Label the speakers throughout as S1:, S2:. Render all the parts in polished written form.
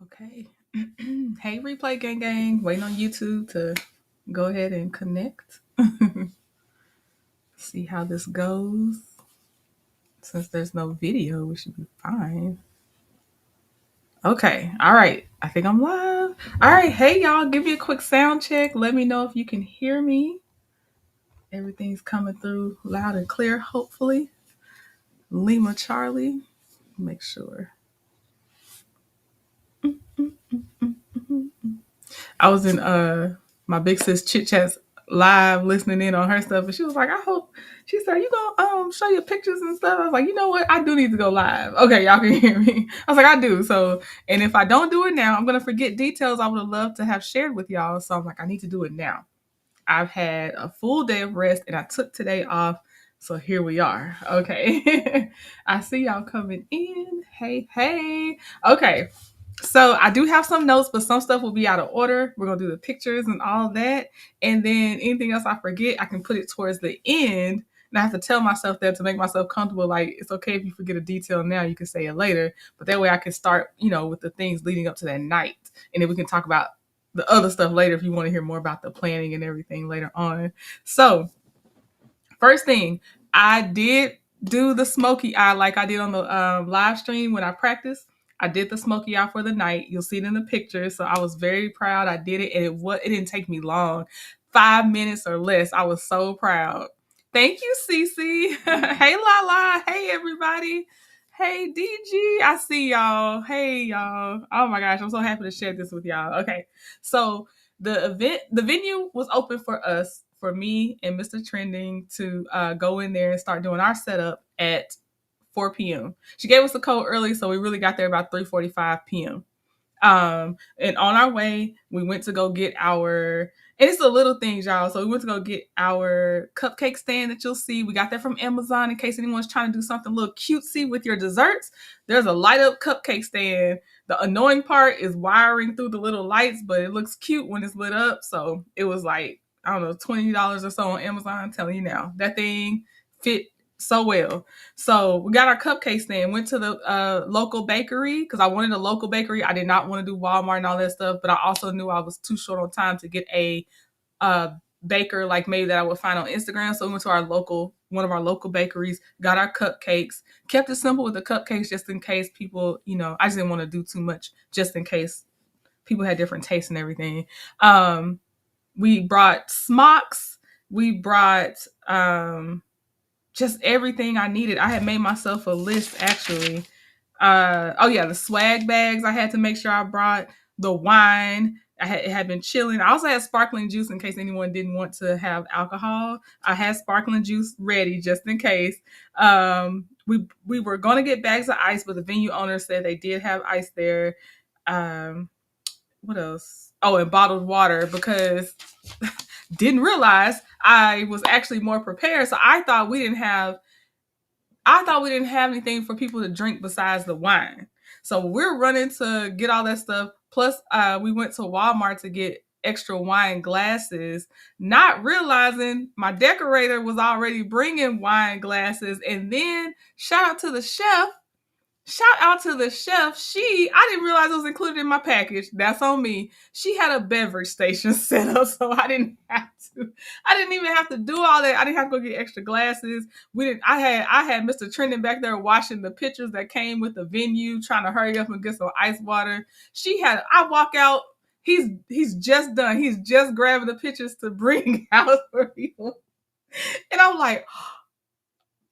S1: Okay. Hey, replay gang, waiting on YouTube to go ahead and connect. See how this goes. Since there's no video, we should be fine. Okay. All right. I think I'm live. All right. Hey, y'all. Give me a quick sound check. Let me know if you can hear me. Everything's coming through loud and clear, hopefully. Lima Charlie. Make sure. I was in my big sis Chit Chat's live listening in on her stuff, and she was like, "I hope." She said, "You gonna show your pictures and stuff?" I was like, "You know what? I do need to go live." Okay, y'all can hear me. I was like, "I do." So, and if I don't do it now, I'm gonna forget details I would have loved to have shared with y'all. So I'm like, I need to do it now. I've had a full day of rest, and I took today off. So here we are. Okay, I see y'all coming in. Hey, hey. Okay, so I do have some notes, but some stuff will be out of order. We're gonna do the pictures and all of that, and then anything else I forget, I can put it towards the end. And I have to tell myself that to make myself comfortable. Like it's okay if you forget a detail now, you can say it later. But that way I can start, with the things leading up to that night, and then we can talk about the other stuff later if you want to hear more about the planning and everything later on. So first thing, I did do the smoky eye like I did on the live stream when I practiced. I did the smoky eye for the night. You'll see it in the picture. So I was very proud. I did it, and it didn't take me long, 5 minutes or less. I was so proud. Thank you, Cece. Hey, Lala. Hey, everybody. Hey, DG. I see y'all. Hey, y'all. Oh my gosh, I'm so happy to share this with y'all. Okay, so the venue was open for us, for me and Mr. Trending to go in there and start doing our setup at 4 p.m. She gave us the code early, so we really got there about 3:45 p.m. And on our way, we went to go get and it's the little things, y'all. So we went to go get our cupcake stand that you'll see. We got that from Amazon in case anyone's trying to do something a little cutesy with your desserts. There's a light up cupcake stand. The annoying part is wiring through the little lights, but it looks cute when it's lit up. So it was like, I don't know, $20 or so on Amazon. I'm telling you now, that thing fit so well. So we got our cupcake stand, went to the local bakery because I wanted a local bakery. I did not want to do Walmart and all that stuff, but I also knew I was too short on time to get a baker like maybe that I would find on Instagram. So we went to one of our local bakeries, got our cupcakes, kept it simple with the cupcakes just in case people, I just didn't want to do too much just in case people had different tastes and everything. We brought smocks. We brought just everything I needed. I had made myself a list actually. The swag bags I had to make sure I brought, the wine. It had been chilling. I also had sparkling juice in case anyone didn't want to have alcohol. I had sparkling juice ready just in case. We were gonna get bags of ice, but the venue owner said they did have ice there. What else? Oh, and bottled water because didn't realize I was actually more prepared. So I thought we didn't have anything for people to drink besides the wine. So we're running to get all that stuff. Plus, we went to Walmart to get extra wine glasses, not realizing my decorator was already bringing wine glasses. And then shout out to the chef. I didn't realize it was included in my package. That's on me. She had a beverage station set up, so I didn't even have to do all that. I didn't have to go get extra glasses. I had Mr. Trendon back there washing the pictures that came with the venue, trying to hurry up and get some ice water. I walk out, he's just done. He's just grabbing the pictures to bring out for people. And I'm like,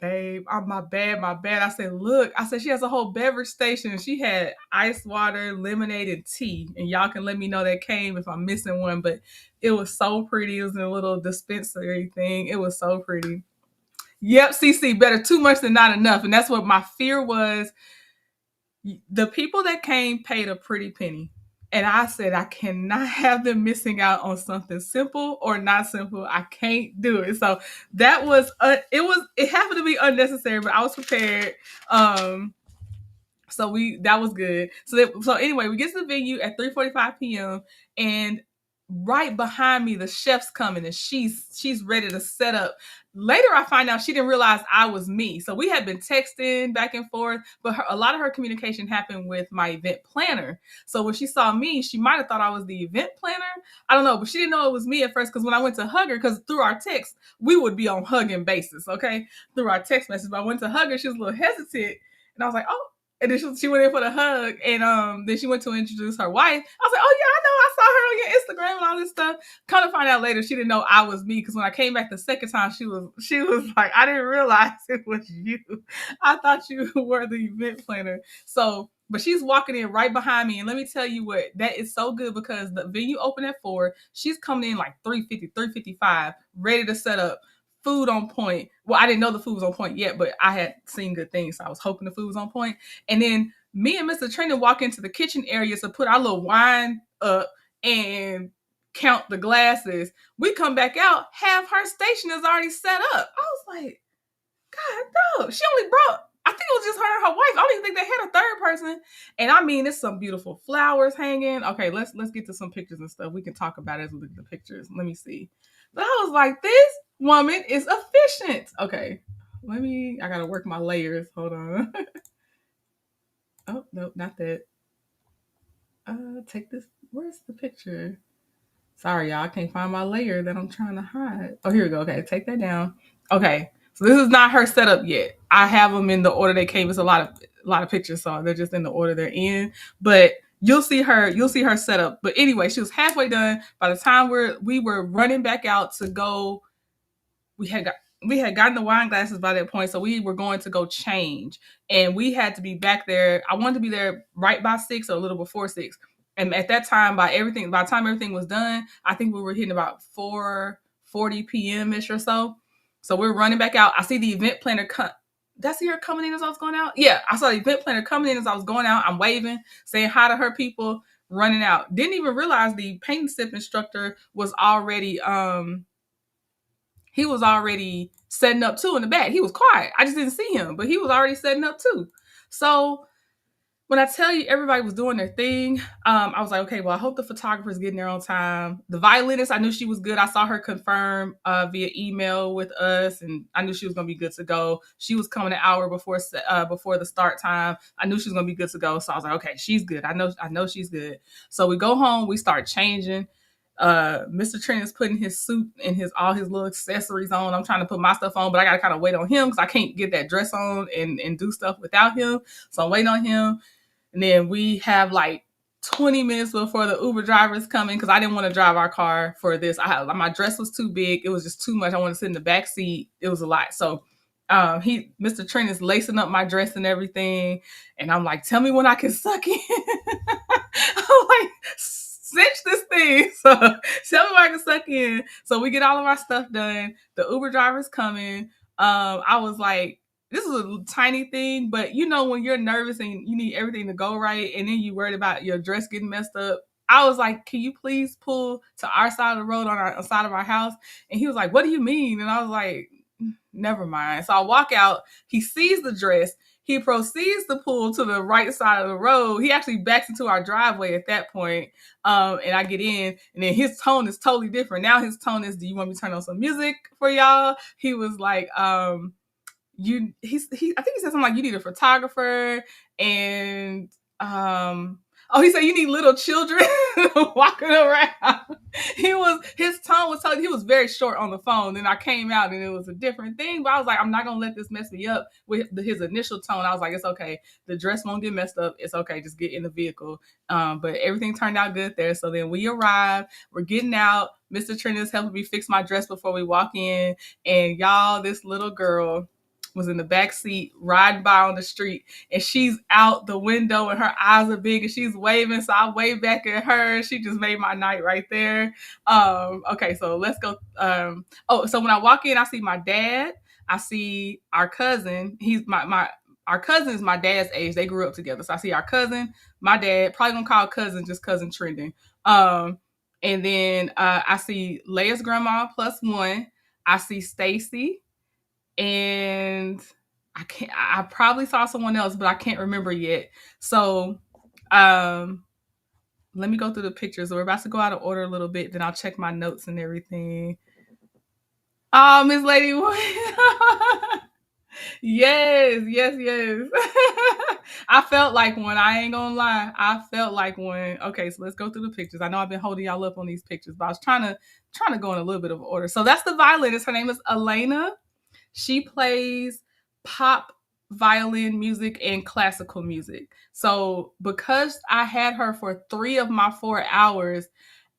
S1: babe, my bad. I said, she has a whole beverage station. She had ice water, lemonade, and tea. And y'all can let me know that came if I'm missing one. But it was so pretty. It was in a little dispensary thing. It was so pretty. Yep, CC, better too much than not enough. And that's what my fear was. The people that came paid a pretty penny. And I said, I cannot have them missing out on something simple or not simple. I can't do it. So that was, it happened to be unnecessary, but I was prepared. So that was good. So anyway, we get to the venue at 3:45 p.m. and right behind me, the chef's coming, and she's ready to set up. Later, I find out she didn't realize I was me. So we had been texting back and forth, but a lot of her communication happened with my event planner. So when she saw me, she might have thought I was the event planner. I don't know, but she didn't know it was me at first, because when I went to hug her, because through our text, we would be on hugging basis, okay? Through our text message. But I went to hug her, she was a little hesitant. And I was like, oh, and then she went in for the hug, and then she went to introduce her wife. I was like, oh yeah, I know, I saw her on your Instagram and all this stuff. Kind of find out later she didn't know I was me, because when I came back the second time, she was like, I didn't realize it was you. I thought you were the event planner. So, but she's walking in right behind me, and let me tell you what, that is so good, because the venue opened at 4. She's coming in like 3:50, 3:55, ready to set up. Food on point. Well, I didn't know the food was on point yet, but I had seen good things, so I was hoping the food was on point. And then me and Mr. Trina walk into the kitchen area to put our little wine up and count the glasses. We come back out, half her station is already set up. I was like, God, no. She only brought, I think it was just her and her wife. I don't even think they had a third person. And I mean, there's some beautiful flowers hanging. Okay, let's get to some pictures and stuff. We can talk about it as we look at the pictures. Let me see. But I was like, this woman is efficient. Okay, I gotta work my layers. Hold on. Oh, no, not that. Take this. Where's the picture? Sorry, y'all. I can't find my layer that I'm trying to hide. Oh, here we go. Okay, take that down. Okay, so this is not her setup yet. I have them in the order they came. It's a lot of pictures, so they're just in the order they're in. But you'll see her. You'll see her setup. But anyway, she was halfway done. By the time we were running back out to go, we had got we had gotten the wine glasses by that point, so we were going to go change, and we had to be back there. I wanted to be there right by 6 or a little before 6, and at that time, by the time everything was done, I think we were hitting about 4:40 p.m. ish or so. So we're running back out. I see the event planner come. Did I see her coming in as I was going out? Yeah, I saw the event planner coming in as I was going out. I'm waving, saying hi to her people, running out. Didn't even realize the paint and sip instructor was already he was already setting up too in the back. He was quiet. I just didn't see him, but he was already setting up too. So when I tell you everybody was doing their thing, I was like, okay, well, I hope the photographer's getting there on time. The violinist, I knew she was good. I saw her confirm via email with us, and I knew she was going to be good to go. She was coming an hour before the start time. I knew she was going to be good to go. So I was like, okay, she's good. I know she's good. So we go home. We start changing. Mr. Trent is putting his suit and all his little accessories on. I'm trying to put my stuff on, but I gotta kind of wait on him because I can't get that dress on and do stuff without him. So I'm waiting on him. And then we have like 20 minutes before the Uber driver is coming, because I didn't want to drive our car for this. My dress was too big. It was just too much. I wanted to sit in the back seat. It was a lot. So Mr. Trent is lacing up my dress and everything. And I'm like, tell me when I can suck in. I'm like, cinch this thing. So tell me when I can suck in. So we get all of our stuff done. The Uber driver's coming. I was like, this is a tiny thing, but you know, when you're nervous and you need everything to go right, and then you worried about your dress getting messed up, I was like, can you please pull to our side of the road on our side of our house? And he was like, what do you mean? And I was like, never mind. So I walk out. He sees the dress. He proceeds to pull to the right side of the road. He actually backs into our driveway at that point. And I get in, and then his tone is totally different. Now his tone is, do you want me to turn on some music for y'all? He was like, I think he said something like, you need a photographer, and he said you need little children walking around. His tone was totally, he was very short on the phone. Then I came out and it was a different thing, but I was like, I'm not gonna let this mess me up with his initial tone. I was like, it's okay, the dress won't get messed up, it's okay, just get in the vehicle. But everything turned out good there. So then we arrive, we're getting out. Mr. Trent is helping me fix my dress before we walk in, and y'all, this little girl was in the back seat riding by on the street, and she's out the window and her eyes are big and she's waving, so I wave back at her. She just made my night right there. Okay, so let's go. So when I walk in, I see my dad, I see our cousin. He's our cousin is my dad's age. They grew up together. So I see our cousin, my dad, probably gonna call cousin just cousin trending. And then I see Leia's grandma plus one. I see Stacy, and I probably saw someone else, but I can't remember yet. So Let me go through the pictures. We're about to go out of order a little bit, then I'll check my notes and everything. Oh, Miss Lady. Yes, yes, yes. I felt like one. I ain't gonna lie. I felt like one. Okay, so let's go through the pictures. I know I've been holding y'all up on these pictures, but I was trying to go in a little bit of order. So that's the violinist. Her name is Elena. She plays pop violin music and classical music. So because I had her for 3 of my 4 hours,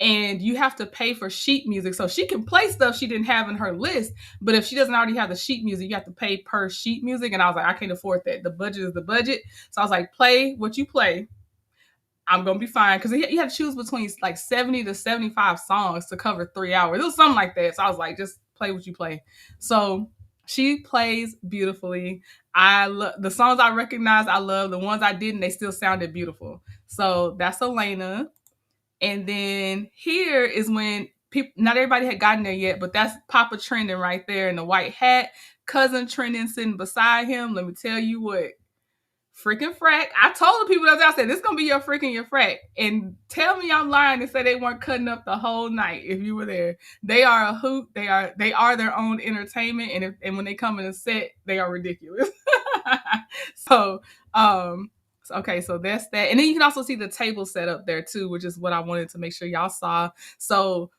S1: and you have to pay for sheet music, so she can play stuff she didn't have in her list, but if she doesn't already have the sheet music, you have to pay per sheet music. And I was like, I can't afford that. The budget is the budget. So I was like, play what you play. I'm gonna be fine, because you had to choose between like 70 to 75 songs to cover 3 hours. It was something like that. So I was like, just play what you play. So she plays beautifully. I love the songs I recognize. I love the ones I didn't. They still sounded beautiful. So that's Elena. And then here is when people, not everybody had gotten there yet, but that's Papa Trending right there in the white hat. Cousin Trending sitting beside him. Let me tell you what, freaking frack. I told the people that was out there, this is gonna be your freaking your frack. And tell me I'm lying and say they weren't cutting up the whole night if you were there. They are a hoot. They are their own entertainment, and when they come in a set, they are ridiculous. so um okay, so that's that. And then you can also see the table set up there too, which is what I wanted to make sure y'all saw. So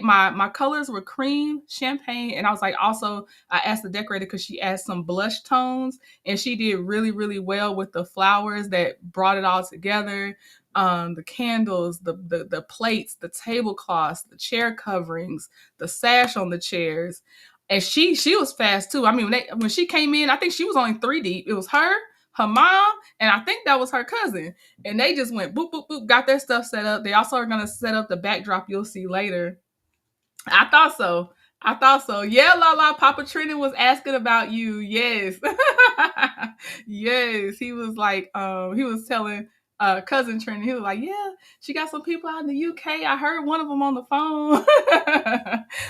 S1: my colors were cream, champagne, and I was like, also I asked the decorator because she asked some blush tones, and she did really, really well with the flowers that brought it all together. The candles, the plates, the tablecloths, the chair coverings, the sash on the chairs. And she was fast too. I mean, when she came in, I think she was only 3 deep. It was her mom, and I think that was her cousin. And they just went boop, boop, boop, got their stuff set up. They also are going to set up the backdrop you'll see later. I thought so. I thought so. Yeah, La Papa Trina was asking about you. Yes. Yes. He was like, he was telling cousin Trina, he was like, yeah, she got some people out in the UK. I heard one of them on the phone.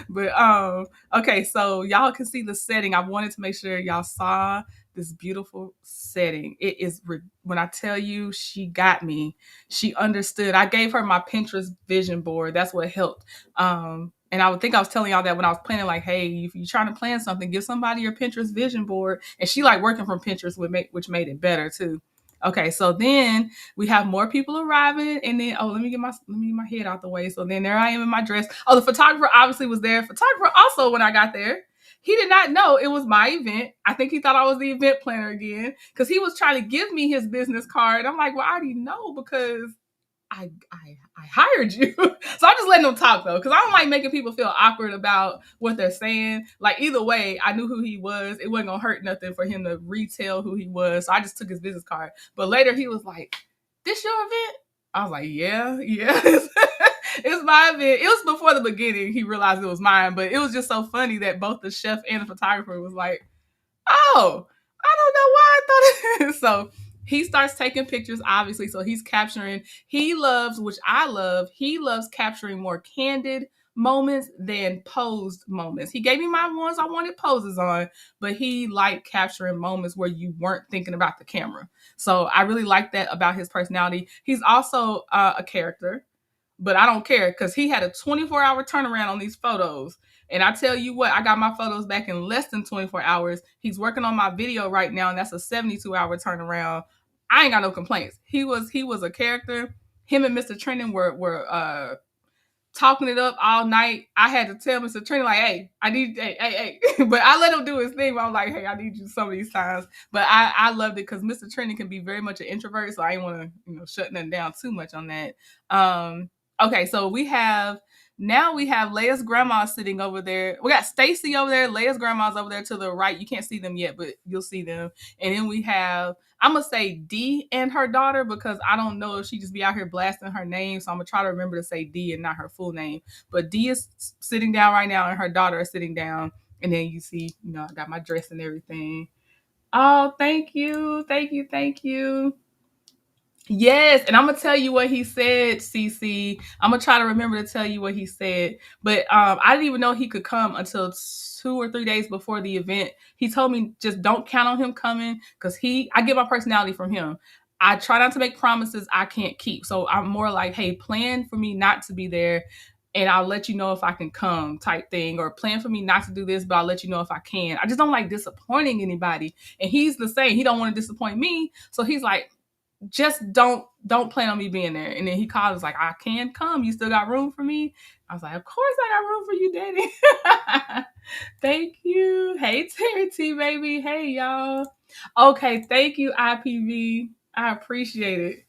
S1: But okay, so y'all can see the setting. I wanted to make sure y'all saw this beautiful setting. It is when I tell you she got me, she understood. I gave her my Pinterest vision board. That's what helped. And I would think I was telling y'all that when I was planning, like, hey, if you're trying to plan something, give somebody your Pinterest vision board. And she like working from Pinterest, which made it better too. Okay, so then we have more people arriving, and then let me get my head out the way. So then there I am in my dress. Oh, the photographer obviously was there. Photographer also, when I got there, he did not know it was my event. I think he thought I was the event planner again, because he was trying to give me his business card. I'm like, well, I already know, because I hired you. So I'm just letting them talk though, because I don't like making people feel awkward about what they're saying. Like either way, I knew who he was. It wasn't gonna hurt nothing for him to retell who he was. So I just took his business card. But later he was like, "This your event?" I was like, "Yeah, yeah." It's my event. It was before the beginning. He realized it was mine, but it was just so funny that both the chef and the photographer was like, oh, I don't know why I thought it. So he starts taking pictures, obviously. So he's capturing, he loves, which I love, he loves capturing more candid moments than posed moments. He gave me my ones I wanted poses on, but he liked capturing moments where you weren't thinking about the camera. So I really like that about his personality. He's also a character, but I don't care, because he had a 24-hour turnaround on these photos. And I tell you what, I got my photos back in less than 24 hours. He's working on my video right now, and that's a 72-hour turnaround. I ain't got no complaints. He was a character. Him and Mr. Trendon were talking it up all night. I had to tell Mr. Trendon, like, hey, I need, hey. But I let him do his thing. But I'm like, hey, I need you some of these times. But I loved it, because Mr. Trendon can be very much an introvert, so I didn't want to, shut nothing down too much on that. Okay, so we have Leia's grandma sitting over there. We got Stacy over there. Leia's grandma's over there to the right. You can't see them yet, but you'll see them. And then we have, I'm going to say Dee and her daughter, because I don't know if she just be out here blasting her name. So I'm going to try to remember to say Dee and not her full name. But Dee is sitting down right now, and her daughter is sitting down. And then you see, I got my dress and everything. Oh, thank you. Thank you. Thank you. Yes, and I'm gonna tell you what he said, CC. I'm gonna try to remember to tell you what he said. But I didn't even know he could come until 2 or 3 days before the event. He told me just don't count on him coming, because I get my personality from him. I try not to make promises I can't keep. So I'm more like, hey, plan for me not to be there and I'll let you know if I can come type thing, or plan for me not to do this, but I'll let you know if I can. I just don't like disappointing anybody. And he's the same. He don't want to disappoint me. So he's like, just don't plan on me being there. And then he called us like, I can come. You still got room for me? I was like, of course I got room for you, Daddy. Thank you. Hey, Terry T, baby. Hey, y'all. Okay, thank you, IPV. I appreciate it.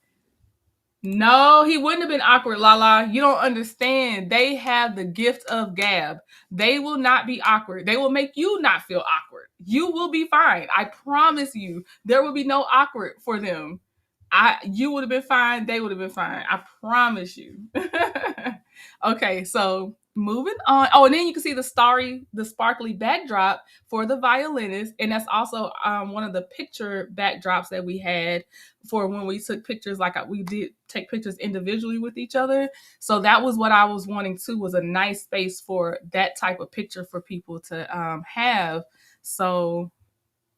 S1: No, he wouldn't have been awkward, Lala. You don't understand. They have the gift of gab. They will not be awkward. They will make you not feel awkward. You will be fine. I promise you. There will be no awkward for them. You would have been fine. They would have been fine. I promise you. Okay, so moving on. Oh, and then you can see the sparkly backdrop for the violinist, and that's also one of the picture backdrops that we had for when we took pictures. Like we did take pictures individually with each other. So that was what I was wanting too, was a nice space for that type of picture for people to have. So.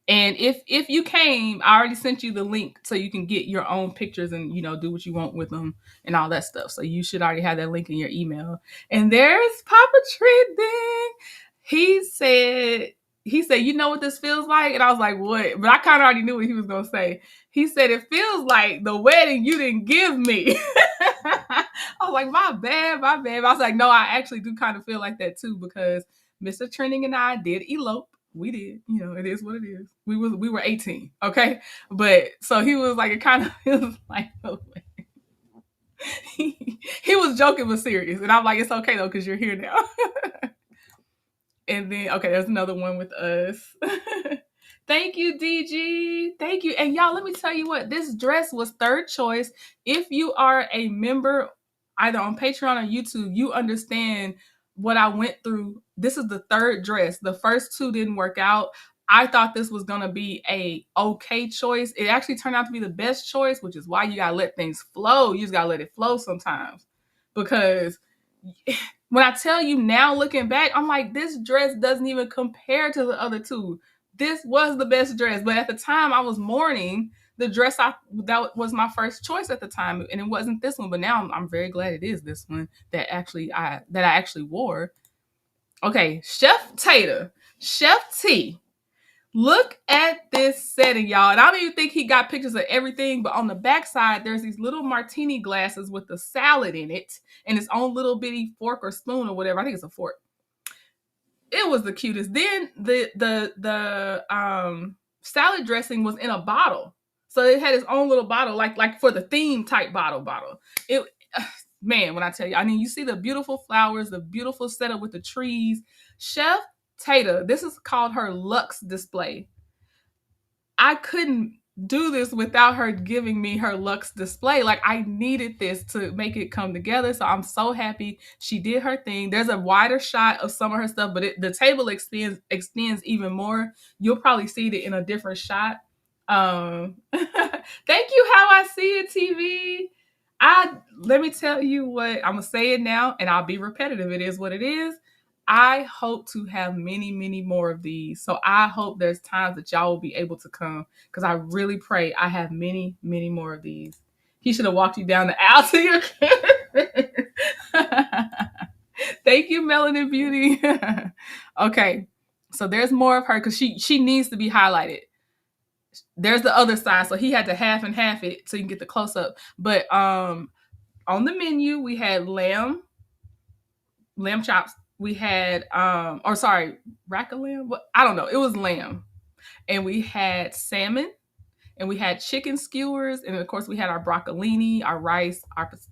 S1: And if you came, I already sent you the link so you can get your own pictures and do what you want with them and all that stuff. So you should already have that link in your email. And there's Papa Trending. He said, you know what this feels like? And I was like, what? But I kind of already knew what he was gonna say. He said it feels like the wedding you didn't give me. I was like, my bad. I was like, no, I actually do kind of feel like that too, because Mr. Trending and I did elope. We did, it is what it is. We were 18, okay? But so he was like, it was like, no way. He was joking but serious. And I'm like, it's okay though, because you're here now. And then, okay, there's another one with us. Thank you, DG. Thank you. And y'all, let me tell you what, this dress was third choice. If you are a member either on Patreon or YouTube, you understand what I went through. This is the third dress. The first two didn't work out. I thought this was going to be a okay choice. It actually turned out to be the best choice, which is why you got to let things flow. You just got to let it flow sometimes. Because when I tell you now, looking back, I'm like, this dress doesn't even compare to the other two. This was the best dress. But at the time I was mourning the dress that was my first choice at the time, and it wasn't this one. But now I'm very glad it is this one that I actually wore. Okay, Chef T. Look at this setting, y'all. And I don't even think he got pictures of everything, but on the backside, there's these little martini glasses with the salad in it and its own little bitty fork or spoon or whatever. I think it's a fork. It was the cutest. Then the salad dressing was in a bottle. So it had its own little bottle, like for the theme type bottle. It, man, when I tell you, I mean, you see the beautiful flowers, the beautiful setup with the trees. Chef Tata, this is called her Luxe display. I couldn't do this without her giving me her Luxe display. Like, I needed this to make it come together. So I'm so happy she did her thing. There's a wider shot of some of her stuff, but the table extends even more. You'll probably see it in a different shot. Thank you, How I See It TV. Let me tell you what, I'm gonna say it now and I'll be repetitive. It is what it is. I hope to have many, many more of these. So I hope there's times that y'all will be able to come, because I really pray I have many, many more of these. He should have walked you down the aisle to your Thank you, Melanin Beauty. Okay, so there's more of her because she needs to be highlighted. There's the other side, so he had to half and half it so you can get the close up. But on the menu we had lamb chops. We had rack of lamb. I don't know. It was lamb, and we had salmon, and we had chicken skewers, and of course we had our broccolini, our rice,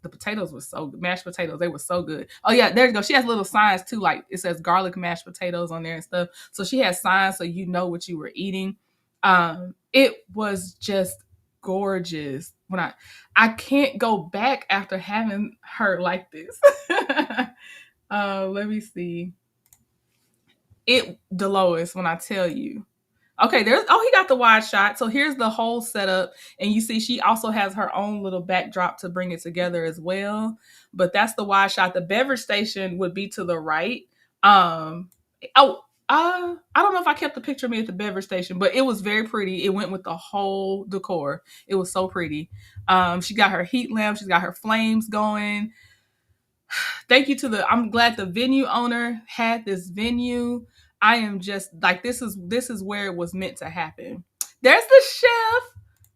S1: the potatoes were so good. Mashed potatoes, they were so good. Oh yeah, there you go. She has little signs too, like it says garlic mashed potatoes on there and stuff. So she has signs so you know what you were eating. It was just gorgeous. When I can't go back after having her like this. Let me see. Delois, when I tell you. Okay, he got the wide shot. So here's the whole setup. And you see she also has her own little backdrop to bring it together as well. But that's the wide shot. The beverage station would be to the right. I don't know if I kept the picture of me at the beverage station, but it was very pretty. It went with the whole decor. It was so pretty. She got her heat lamp. She's got her flames going. Thank you to I'm glad the venue owner had this venue. I am just like, this is where it was meant to happen. There's the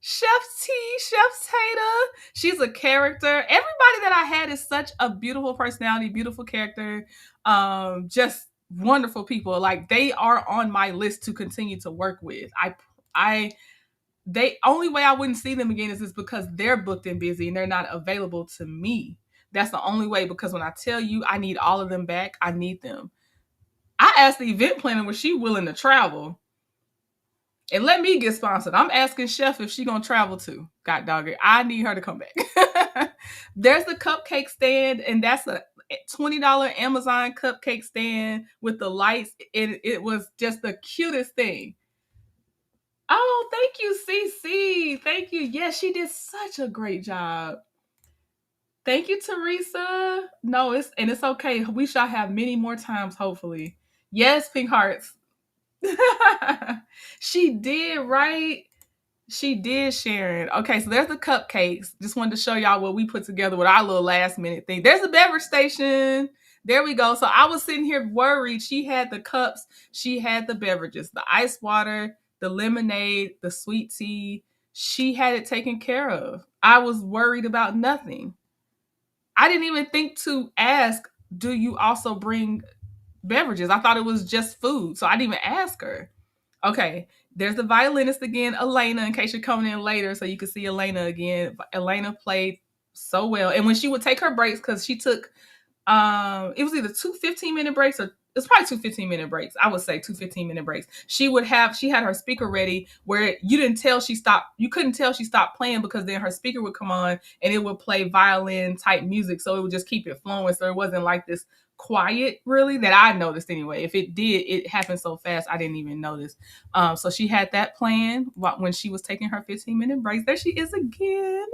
S1: Chef T, Chef Tata. She's a character. Everybody that I had is such a beautiful personality, beautiful character. Just wonderful people. Like, they are on my list to continue to work with. I they only way I wouldn't see them again is because they're booked and busy and they're not available to me. That's the only way, because when I tell you I need all of them back, I need them. I asked the event planner, was she willing to travel? And let me get sponsored. I'm asking Chef if she gonna travel too. God dog it. I need her to come back. There's the cupcake stand, and that's a $20 Amazon cupcake stand with the lights. It was just the cutest thing. Oh, thank you, CC. Thank you. Yes, she did such a great job. Thank you, Teresa. No, it's okay. We shall have many more times, hopefully. Yes, pink hearts. She did, right? She did, Sharon. Okay, so there's the cupcakes. Just wanted to show y'all what we put together with our little last minute thing. There's the beverage station. There we go. So I was sitting here worried. She had the cups. She had the beverages, the ice water, the lemonade, the sweet tea. She had it taken care of. I was worried about nothing. I didn't even think to ask, do you also bring beverages? I thought it was just food. So I didn't even ask her. Okay, there's the violinist again, Elena, in case you're coming in later so you can see Elena again. Elena played so well. And when she would take her breaks, because she took it was either two 15-minute breaks, or it's probably two 15-minute breaks. I would say two 15-minute breaks. She had her speaker ready where you couldn't tell she stopped playing, because then her speaker would come on and it would play violin type music. So it would just keep it flowing. So it wasn't like this quiet, really, that I noticed anyway. If it did, it happened so fast I didn't even notice. So she had that playing when she was taking her 15-minute breaks. There she is again.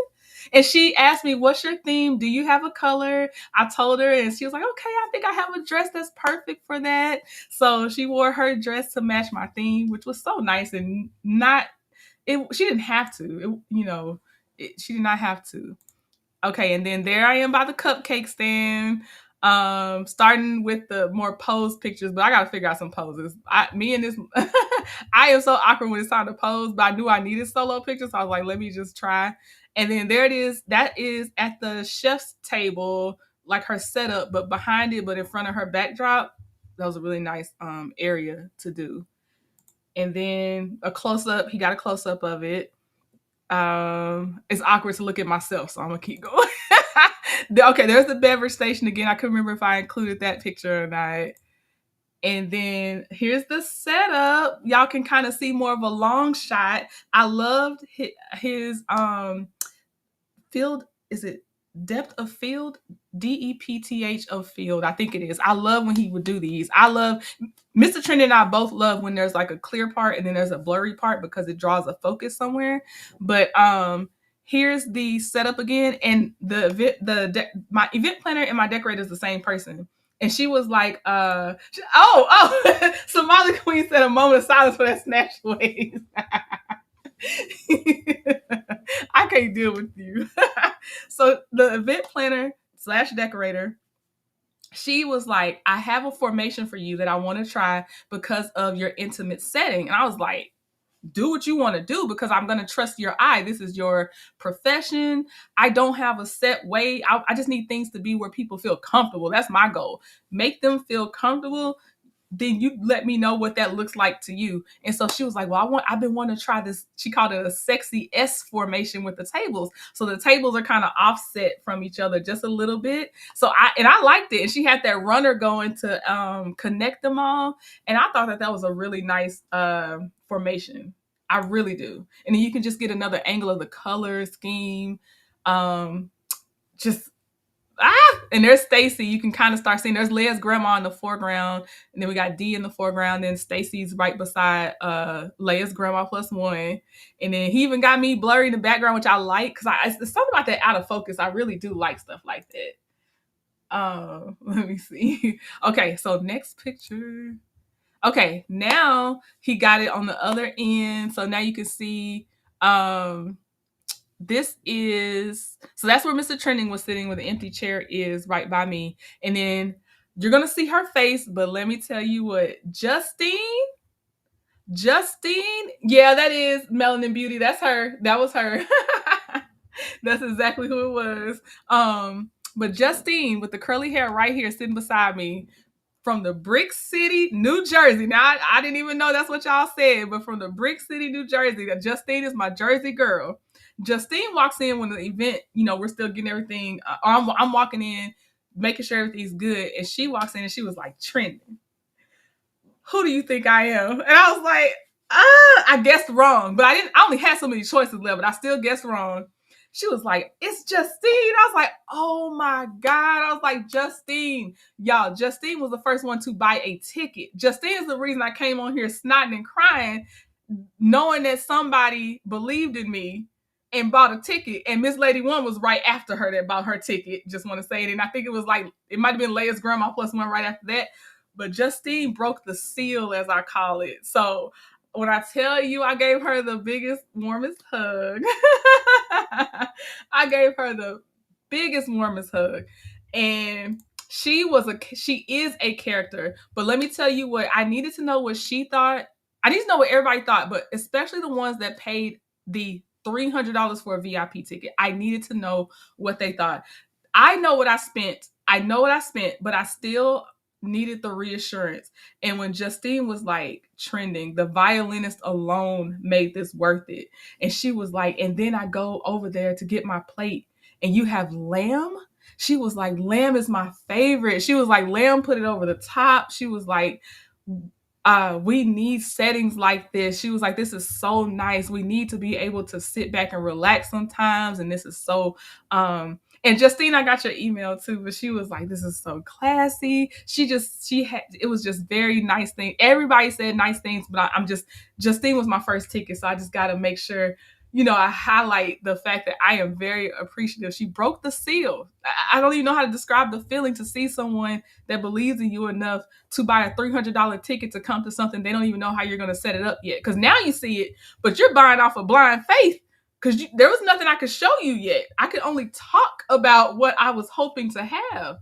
S1: And she asked me, what's your theme? Do you have a color? I told her, and she was like, okay, I think I have a dress that's perfect for that. So she wore her dress to match my theme, which was so nice, and she didn't have to. She did not have to. Okay, and then there I am by the cupcake stand, starting with the more pose pictures, but I gotta figure out some poses. I am so awkward when it's time to pose, but I knew I needed solo pictures, so I was like, let me just try. And then there it is. That is at the chef's table, like her setup, but behind it, but in front of her backdrop. That was a really nice area to do. And then a close up. He got a close up of it. It's awkward to look at myself, so I'm gonna keep going. Okay, there's the beverage station again. I couldn't remember if I included that picture or not. And then here's the setup. Y'all can kind of see more of a long shot. I loved his field. Is it depth of field? DEPTH of field. I think it is. I love when he would do these. I love Mr. Trent and I both love when there's like a clear part and then there's a blurry part, because it draws a focus somewhere. But here's the setup again, and my event planner and my decorator is the same person. And she was like, Somali Queen said, a moment of silence for that snatch waves. I can't deal with you. So the event planner / decorator, she was like, I have a formation for you that I want to try because of your intimate setting. And I was like, do what you want to do, because I'm going to trust your eye. This is your profession. I don't have a set way. I just need things to be where people feel comfortable. That's my goal. Make them feel comfortable. Then you let me know what that looks like to you. And so she was like, well, I've been wanting to try this. She called it a sexy S formation with the tables. So the tables are kind of offset from each other just a little bit. So I liked it. And she had that runner going to connect them all. And I thought that was a really nice formation. I really do. And then you can just get another angle of the color scheme. And there's Stacy. You can kind of start seeing there's Leia's grandma in the foreground, and then we got Dee in the foreground. Then Stacy's right beside Leia's grandma +1, and then he even got me blurry in the background, which I like, because it's something about that out of focus. I really do like stuff like that. Let me see. Okay, so next picture. Okay, now he got it on the other end. So now you can see this is, so that's where Mr. Trending was sitting, where the empty chair is right by me. And then you're going to see her face, but let me tell you what, Justine, yeah, that is Melanin Beauty. That's her. That was her. That's exactly who it was. But Justine with the curly hair right here sitting beside me, from the Brick City, New Jersey. Now, I didn't even know that's what y'all said, but from the Brick City, New Jersey, that Justine is my Jersey girl. Justine walks in when the event, we're still getting everything. I'm walking in, making sure everything's good, and she walks in and she was like, trending. Who do you think I am? And I was like, I guessed wrong, but I only had so many choices left, but I still guessed wrong. She was like, it's Justine. I was like, oh my God. I was like, Justine. Y'all, Justine was the first one to buy a ticket. Justine is the reason I came on here snotting and crying, knowing that somebody believed in me and bought a ticket. And Miss Lady One was right after her that bought her ticket. Just want to say it. And I think it was like, it might have been Leia's grandma plus one right after that. But Justine broke the seal, as I call it. So when I tell you I gave her the biggest, warmest hug, I gave her the biggest, warmest hug. And she is a character. But let me tell you what, I needed to know what she thought. I need to know what everybody thought, but especially the ones that paid the $300 for a VIP ticket. I needed to know what they thought. I know what I spent. But I still needed the reassurance. And when Justine was like trending, the violinist alone made this worth it. And she was like, and then I go over there to get my plate and you have lamb. She was like, lamb is my favorite. She was like, lamb put it over the top. She was like, we need settings like this. She was like, this is so nice. We need to be able to sit back and relax sometimes. And this is so, and Justine, I got your email too, but she was like, this is so classy. It was just very nice thing. Everybody said nice things, but Justine was my first ticket. So I just got to make sure, I highlight the fact that I am very appreciative. She broke the seal. I don't even know how to describe the feeling to see someone that believes in you enough to buy a $300 ticket to come to something they don't even know how you're going to set it up yet. Because now you see it, but you're buying off of blind faith because there was nothing I could show you yet. I could only talk about what I was hoping to have.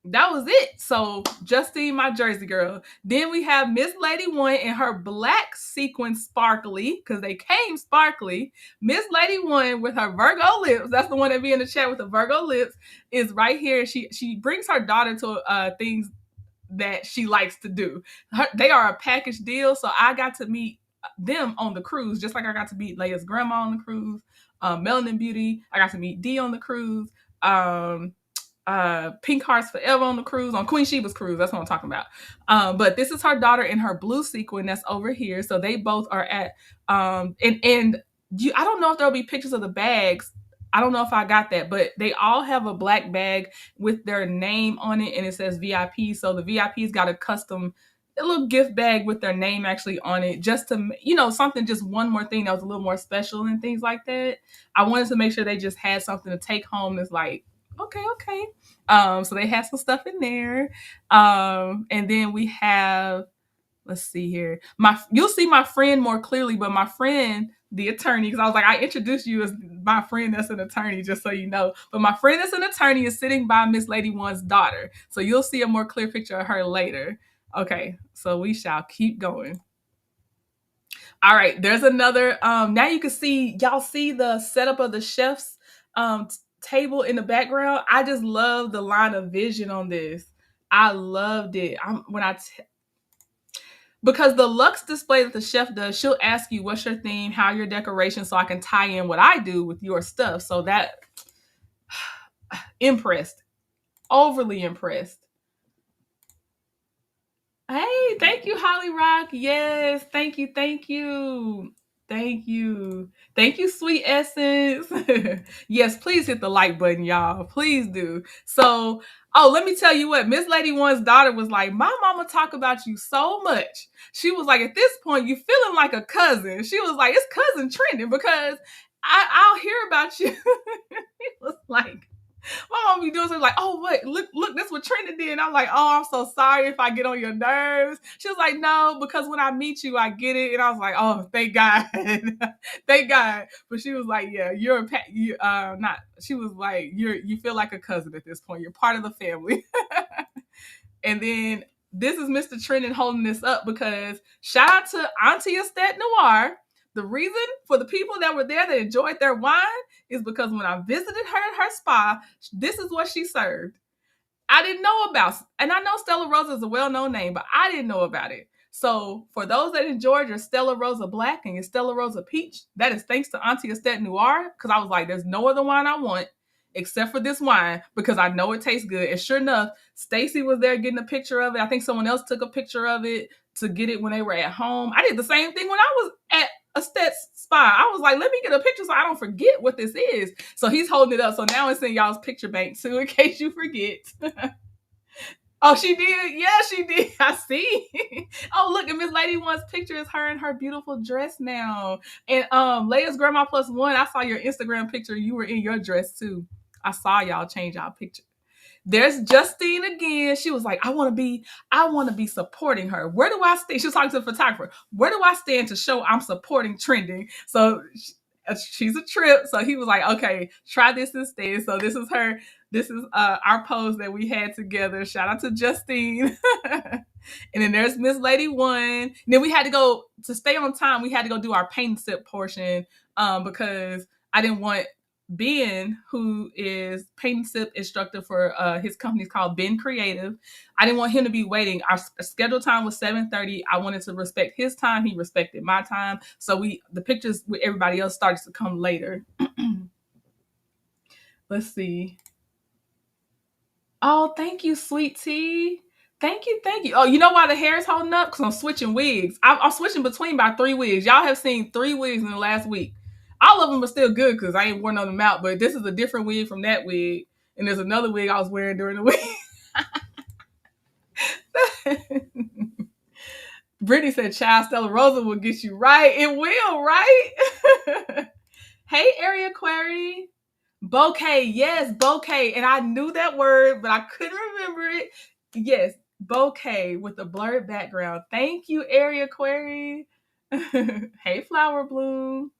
S1: That was it. So Justine, my Jersey girl. Then we have Miss Lady One in her black sequin sparkly, because they came sparkly. Miss Lady One with her Virgo lips, that's the one that be in the chat with the Virgo lips, is right here. She brings her daughter to things that she likes to do. They are a package deal, so I got to meet them on the cruise, just like I got to meet Leia's grandma on the cruise. Melanin Beauty, I got to meet Dee on the cruise. Pink Hearts Forever on the cruise, on Queen Sheba's cruise. That's what I'm talking about. But this is her daughter in her blue sequin that's over here. So they both are at I don't know if there'll be pictures of the bags. I don't know if I got that, but they all have a black bag with their name on it and it says VIP. So the VIP's got a little gift bag with their name actually on it, just to, something, just one more thing that was a little more special and things like that. I wanted to make sure they just had something to take home that's like, okay. So they have some stuff in there. And then we have, let's see here. You'll see my friend more clearly, but my friend, the attorney, because I was like, I introduced you as my friend that's an attorney, just so you know. But my friend that's an attorney is sitting by Miss Lady One's daughter. So you'll see a more clear picture of her later. Okay, so we shall keep going. All right, there's another, now you can see, y'all see the setup of the chef's table in the background. I just love the line of vision on this. I loved it. Because the Lux display that the chef does, she'll ask you what's your theme, how your decoration, so I can tie in what I do with your stuff. So that, impressed, overly impressed. Hey, thank you, Holly Rock. Yes, thank you. Thank you, Sweet Essence. Yes, please hit the like button, y'all. Please do. So, let me tell you what, Miss Lady One's daughter was like, my mama talk about you so much. She was like, at this point, you feeling like a cousin. She was like, it's cousin trending because I'll hear about you. It was like, my mom be doing something like, oh, wait, look, that's what Trina did. And I'm like, oh, I'm so sorry if I get on your nerves. She was like, no, because when I meet you, I get it. And I was like, oh, thank God. Thank God. But she was like, yeah, not, she was like, you feel like a cousin at this point. You're part of the family. And then this is Mr. Trendon holding this up because shout out to Auntie Estate Noir. The reason for the people that were there that enjoyed their wine is because when I visited her at her spa, this is what she served. I didn't know about, and I know Stella Rosa is a well-known name, but I didn't know about it. So for those that enjoyed your Stella Rosa Black and your Stella Rosa Peach, that is thanks to Auntie Estate Noir, because I was like, there's no other wine I want except for this wine because I know it tastes good. And sure enough, Stacy was there getting a picture of it. I think someone else took a picture of it to get it when they were at home. I did the same thing when I was at Estet's spa. I was like, let me get a picture so I don't forget what this is. So he's holding it up. So now it's in y'all's picture bank too, in case you forget. Oh, she did? Yeah, she did. I see. Oh, look, and Miss Lady One's picture is her in her beautiful dress now. And Leia's Grandma Plus One, I saw your Instagram picture. You were in your dress too. I saw y'all change y'all picture. There's Justine again. She was like, I want to be supporting her. Where do I stand? She was talking to the photographer. Where do I stand to show I'm supporting trending? So she's a trip. So he was like, okay, try this instead. So this is her. This is our pose that we had together. Shout out to Justine. And then there's Miss Lady One. And then we had to go, to stay on time, we had to go do our paint and sip portion because I didn't want Ben, who is paint and sip instructor for his company is called Ben Creative. I didn't want him to be waiting. Our scheduled time was 7:30. I wanted to respect his time. He respected my time. So the pictures with everybody else started to come later. Let's see. Oh, thank you, sweet tea. Thank you, thank you. Oh, you know why the hair is holding up? Because I'm switching wigs. I'm switching between about 3 wigs. Y'all have seen 3 wigs in the last week. All of them are still good because I ain't worn them out, but this is a different wig from that wig. And there's another wig I was wearing during the week. Brittany said, Child Stella Rosa will get you right. It will, right? Hey, Area Query. Bouquet, yes, bouquet. And I knew that word, but I couldn't remember it. Yes, bouquet with a blurred background. Thank you, Area Query. Hey, Flower Bloom.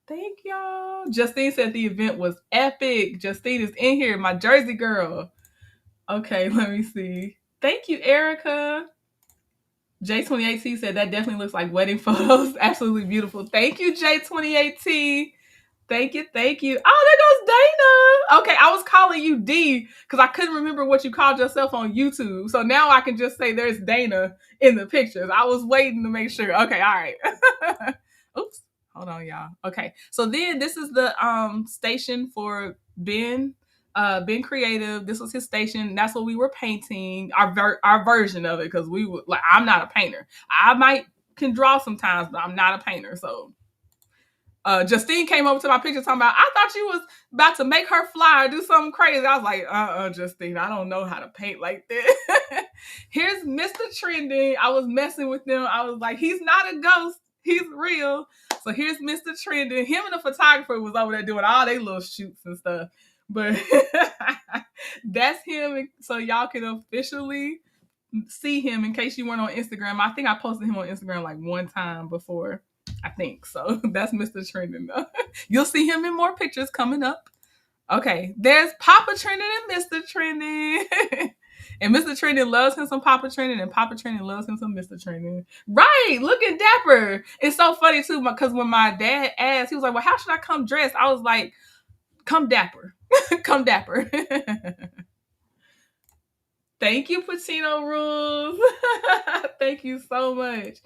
S1: Thank y'all. Justine said the event was epic. Justine is in here, my Jersey girl. Okay, let me see. Thank you, Erica. J28T said that definitely looks like wedding photos. Absolutely beautiful. Thank you, J28T. Thank you, thank you. Oh, there goes Dana. Okay, I was calling you D because I couldn't remember what you called yourself on YouTube. So now I can just say there's Dana in the pictures. I was waiting to make sure. Okay, all right. Oops. Hold on, y'all. Okay, so then this is the station for Ben. Ben Creative. This was his station. That's what we were painting. Our version of it because we were like, I'm not a painter. I can draw sometimes, but I'm not a painter. So Justine came over to my picture talking about, I thought you was about to make her fly or do something crazy. I was like, Justine, I don't know how to paint like that. Here's Mr. Trending. I was messing with them. I was like, he's not a ghost. He's real. So here's Mr. Trending. Him and the photographer was over there doing all their little shoots and stuff. But that's him. So y'all can officially see him in case you weren't on Instagram. I think I posted him on Instagram like one time before. I think so. That's Mr. Trending though. You'll see him in more pictures coming up. Okay, there's Papa Trending and Mr. Trending. And Mr. Trending loves him some Papa Trending, and Papa Trending loves him some Mr. Trending. Right, looking dapper. It's so funny too, because when my dad asked, he was like, well, how should I come dressed? I was like, come dapper. Come dapper. Thank you, Patino Rules. Thank you so much.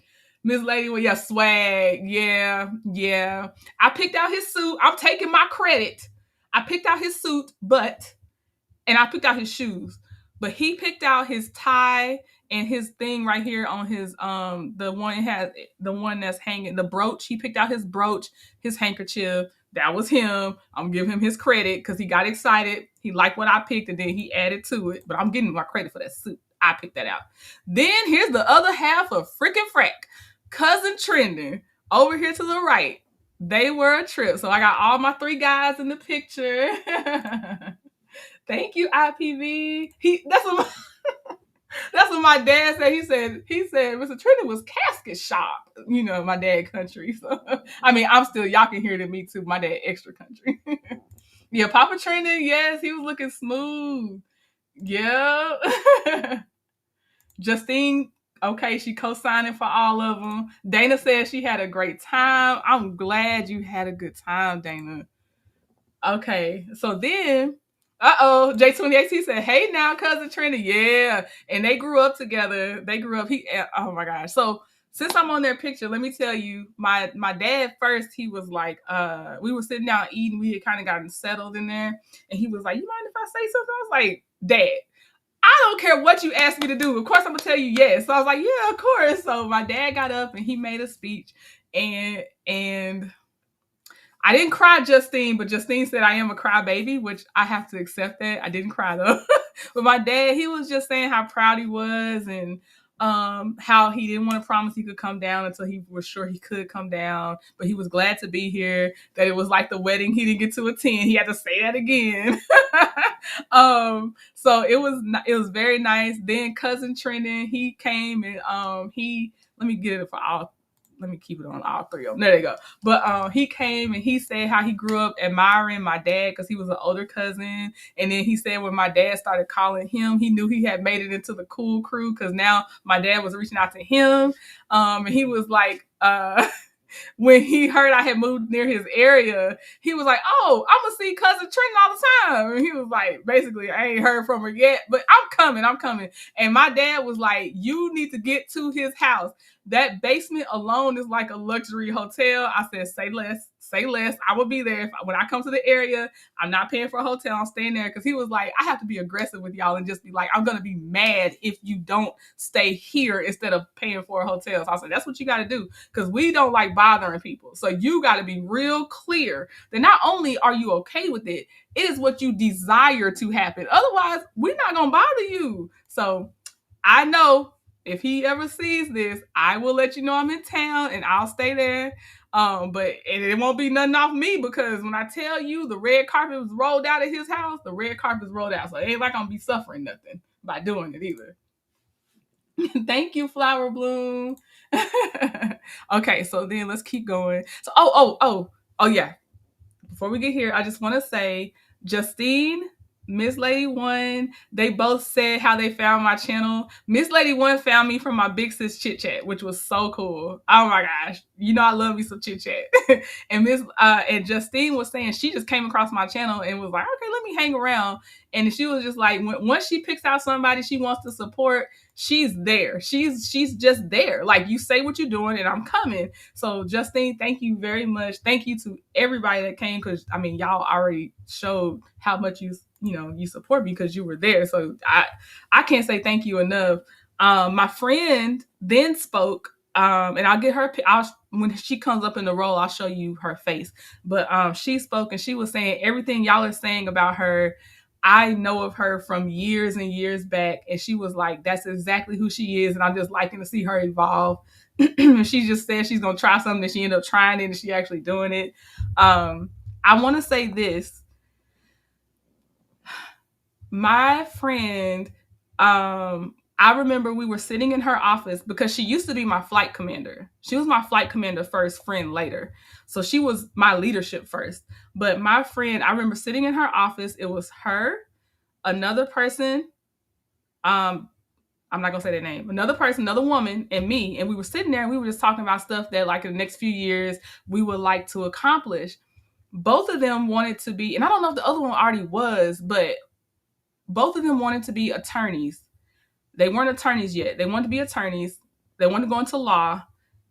S1: Miss Lady, well, yeah, swag. Yeah. I picked out his suit. I'm taking my credit. I picked out his suit, and I picked out his shoes. But he picked out his tie and his thing right here on his the one that's hanging, the brooch. He picked out his brooch, his handkerchief. That was him. I'm giving him his credit because he got excited. He liked what I picked and then he added to it. But I'm getting my credit for that suit. I picked that out. Then here's the other half of Frickin' Frack. Cousin Trending over here to the right. They were a trip. So I got all my 3 guys in the picture. Thank you, IPV. That's what my dad said. He said Mr. Trinity was casket shop. You know, my dad country. So I mean, I'm still y'all can hear it in me too. My dad extra country. Yeah, Papa Trinity, yes, he was looking smooth. Yeah. Justine, okay, she co-signing for all of them. Dana said she had a great time. I'm glad you had a good time, Dana. Okay, so then, J28T said, "Hey now, cousin Trinity, yeah," and they grew up together. They grew up. Oh my gosh. So since I'm on their picture, let me tell you, my dad first, he was like, we were sitting down eating. We had kind of gotten settled in there, and he was like, "You mind if I say something?" I was like, "Dad, I don't care what you ask me to do. Of course, I'm gonna tell you yes." So I was like, "Yeah, of course." So my dad got up and he made a speech, and I didn't cry, Justine, but Justine said I am a crybaby, which I have to accept that. I didn't cry though. But my dad, he was just saying how proud he was and how he didn't want to promise he could come down until he was sure he could come down. But he was glad to be here, that it was like the wedding he didn't get to attend. He had to say that again. So it was very nice. Then cousin Trendon, he came and he let me get it for all let me keep it on all three of them. There they go. But he came and he said how he grew up admiring my dad because he was an older cousin. And then he said when my dad started calling him, he knew he had made it into the cool crew because now my dad was reaching out to him. And he was like, when he heard I had moved near his area, he was like, "Oh, I'm gonna see cousin Trenton all the time." And he was like, basically, I ain't heard from her yet, but I'm coming. And my dad was like, "You need to get to his house. That basement alone is like a luxury hotel." I said, "Say less, say less. I will be there when I come to the area. I'm not paying for a hotel. I'm staying there." Because he was like, "I have to be aggressive with y'all and just be like, I'm gonna be mad if you don't stay here instead of paying for a hotel." So I said, "That's what you got to do because we don't like bothering people. So you got to be real clear that not only are you okay with it, it is what you desire to happen. Otherwise, we're not gonna bother you." So I know if he ever sees this, I will let you know I'm in town and I'll stay there. But it won't be nothing off me because when I tell you the red carpet was rolled out at his house, the red carpet was rolled out. So it ain't like I'm gonna be suffering nothing by doing it either. Thank you, Flower Bloom. Okay, so then let's keep going. So oh yeah. Before we get here, I just want to say Justine, Miss Lady One, they both said how they found my channel. Miss Lady One found me from my Big Sis Chit Chat, which was so cool. Oh my gosh. You know I love me some chit chat. And Justine was saying she just came across my channel and was like, "Okay, let me hang around." And she was just like, once she picks out somebody she wants to support, she's there. She's just there. Like, you say what you're doing and I'm coming. So Justine, thank you very much. Thank you to everybody that came because I mean y'all already showed how much you support me because you were there. So I can't say thank you enough. My friend then spoke, and I'll get her. When she comes up in the role, I'll show you her face. But she spoke and she was saying everything y'all are saying about her. I know of her from years and years back, and she was like, "That's exactly who she is," and I'm just liking to see her evolve. She just said she's gonna try something, and she ended up trying it, and she actually doing it. I want to say this: my friend, I remember we were sitting in her office because she used to be my flight commander. She was my flight commander first, friend later. So she was my leadership first. But my friend, I remember sitting in her office. It was her, another person. I'm not gonna say their name. Another person, another woman, and me. And we were sitting there and we were just talking about stuff that, like, in the next few years we would like to accomplish. Both of them wanted to be, and I don't know if the other one already was, but both of them wanted to be attorneys. They weren't attorneys yet. They wanted to be attorneys. They wanted to go into law.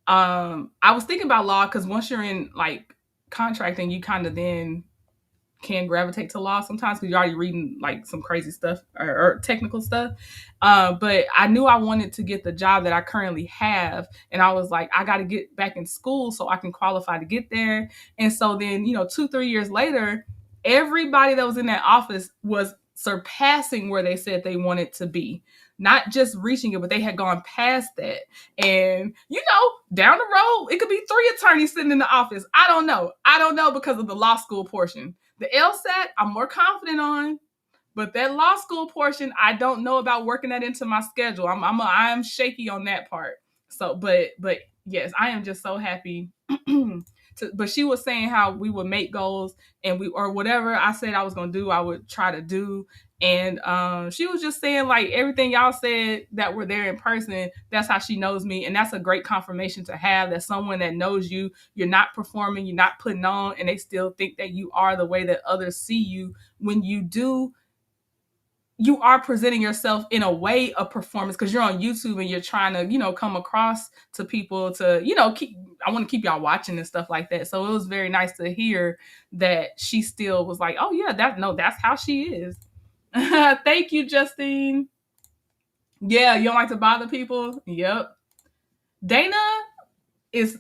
S1: I was thinking about law because once you're in like contracting, you kind of then can gravitate to law sometimes because you're already reading like some crazy stuff or technical stuff. But I knew I wanted to get the job that I currently have. And I was like, I got to get back in school so I can qualify to get there. And so then, 2-3 years later, everybody that was in that office was surpassing where they said they wanted to be. Not just reaching it, but they had gone past that. And, down the road, it could be 3 attorneys sitting in the office. I don't know. I don't know because of the law school portion. The LSAT, I'm more confident on. But that law school portion, I don't know about working that into my schedule. I'm shaky on that part. So, but yes, I am just so happy. But she was saying how we would make goals and we or whatever I said I was gonna do, I would try to do. And she was just saying like everything y'all said that were there in person. That's how she knows me, and that's a great confirmation to have. That someone that knows you, you're not performing, you're not putting on, and they still think that you are the way that others see you. When you do, you are presenting yourself in a way of performance because you're on YouTube and you're trying to, come across to people to, I want to keep y'all watching and stuff like that. So it was very nice to hear that she still was like, oh yeah, that's how she is. Thank you, Justine. Yeah, you don't like to bother people? Yep. Dana is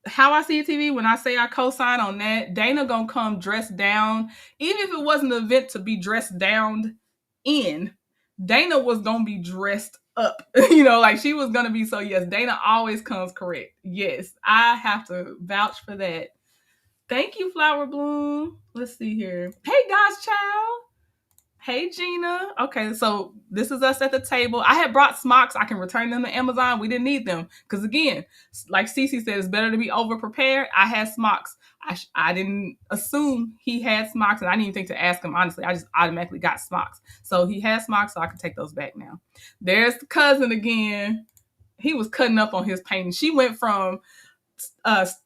S1: how I see TV. When I say I co-sign on that, Dana gonna come dressed down. Even if it wasn't an event to be dressed down in, Dana was gonna be dressed up. Like she was gonna be. So yes, Dana always comes correct. Yes, I have to vouch for that. Thank you, Flower Bloom. Let's see here. Hey, God's child. Hey, Gina. Okay, so this is us at the table. I had brought smocks. I can return them to Amazon. We didn't need them. Because again, like Cece said, it's better to be over-prepared. I had smocks. I didn't assume he had smocks, and I didn't even think to ask him, honestly. I just automatically got smocks. So he had smocks, so I can take those back now. There's the cousin again. He was cutting up on his painting. She went from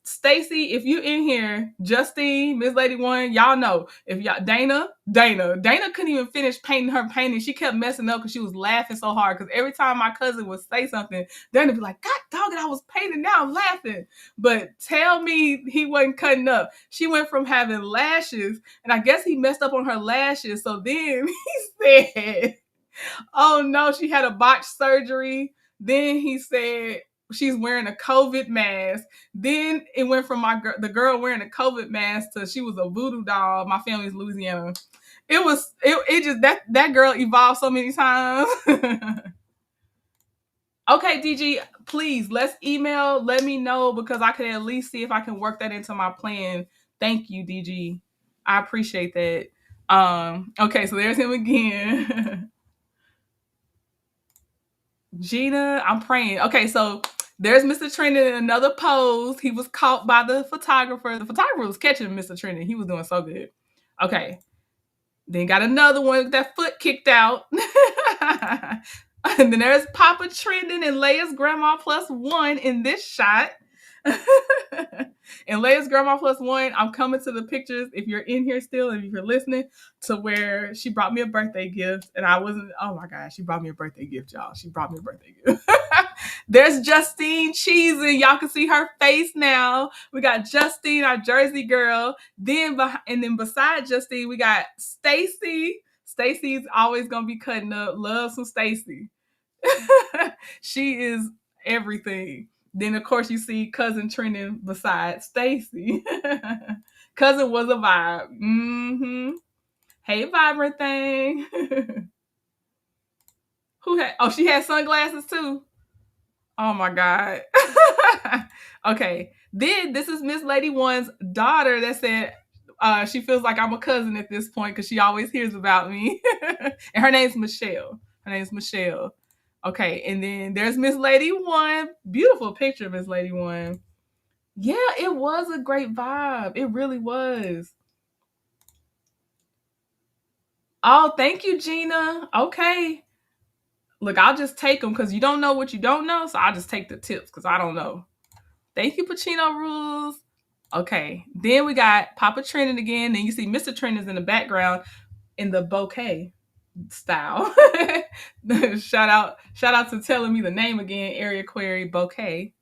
S1: Stacy, if you in here, Justine, Miss Lady One, y'all know. If y'all Dana couldn't even finish painting her painting. She kept messing up because she was laughing so hard. Because every time my cousin would say something, Dana would be like, God dog it, I was painting, now I'm laughing. But tell me he wasn't cutting up. She went from having lashes, and I guess he messed up on her lashes. So then he said, oh no, she had a botched surgery. Then he said she's wearing a COVID mask. Then it went from the girl wearing a COVID mask to she was a voodoo doll. My family's Louisiana. It just that girl evolved so many times. Okay, DG, please let's email. Let me know because I can at least see if I can work that into my plan. Thank you, DG. I appreciate that. Okay, so there's him again. Gina, I'm praying. Okay, so there's Mr. Trendon in another pose. He was caught by the photographer. The photographer was catching Mr. Trendon. He was doing so good. Okay. Then got another one with that foot kicked out. And then there's Papa Trendon and Leia's grandma plus one in this shot. And Leia's grandma plus one, I'm coming to the pictures if you're in here still and if you're listening, to where she brought me a birthday gift and I wasn't, oh my gosh, she brought me a birthday gift, y'all. She brought me a birthday gift. There's Justine cheesing. Y'all can see her face now. We got Justine, our Jersey girl. Then beside Justine, we got Stacy. Stacy's always gonna be cutting up. Love some Stacy. She is everything. Then of course you see cousin Trendon beside Stacy. Cousin was a vibe. Mm-hmm. Hey, vibrant thing. Who had? Oh, she had sunglasses too. Oh my God. Okay. Then this is Miss Lady One's daughter that said she feels like I'm a cousin at this point because she always hears about me. And her name's Michelle. Okay, and then there's Miss Lady One. Beautiful picture of Miss Lady One. Yeah, it was a great vibe. It really was. Oh, thank you, Gina. Okay. Look, I'll just take them because you don't know what you don't know. So I'll just take the tips because I don't know. Thank you, Pacino Rules. Okay. Then we got Papa Trendon again. Then you see Mr. Trendon's in the background in the bouquet style. Shout out to telling me the name again, Area Query Bouquet.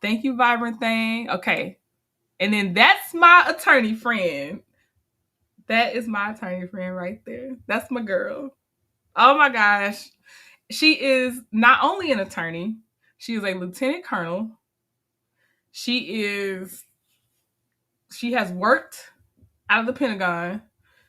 S1: Thank you, Vibrant Thing. Okay. And then that's my attorney friend. That is my attorney friend right there. That's my girl. Oh my gosh. She is not only an attorney, she is a lieutenant colonel. She has worked out of the Pentagon.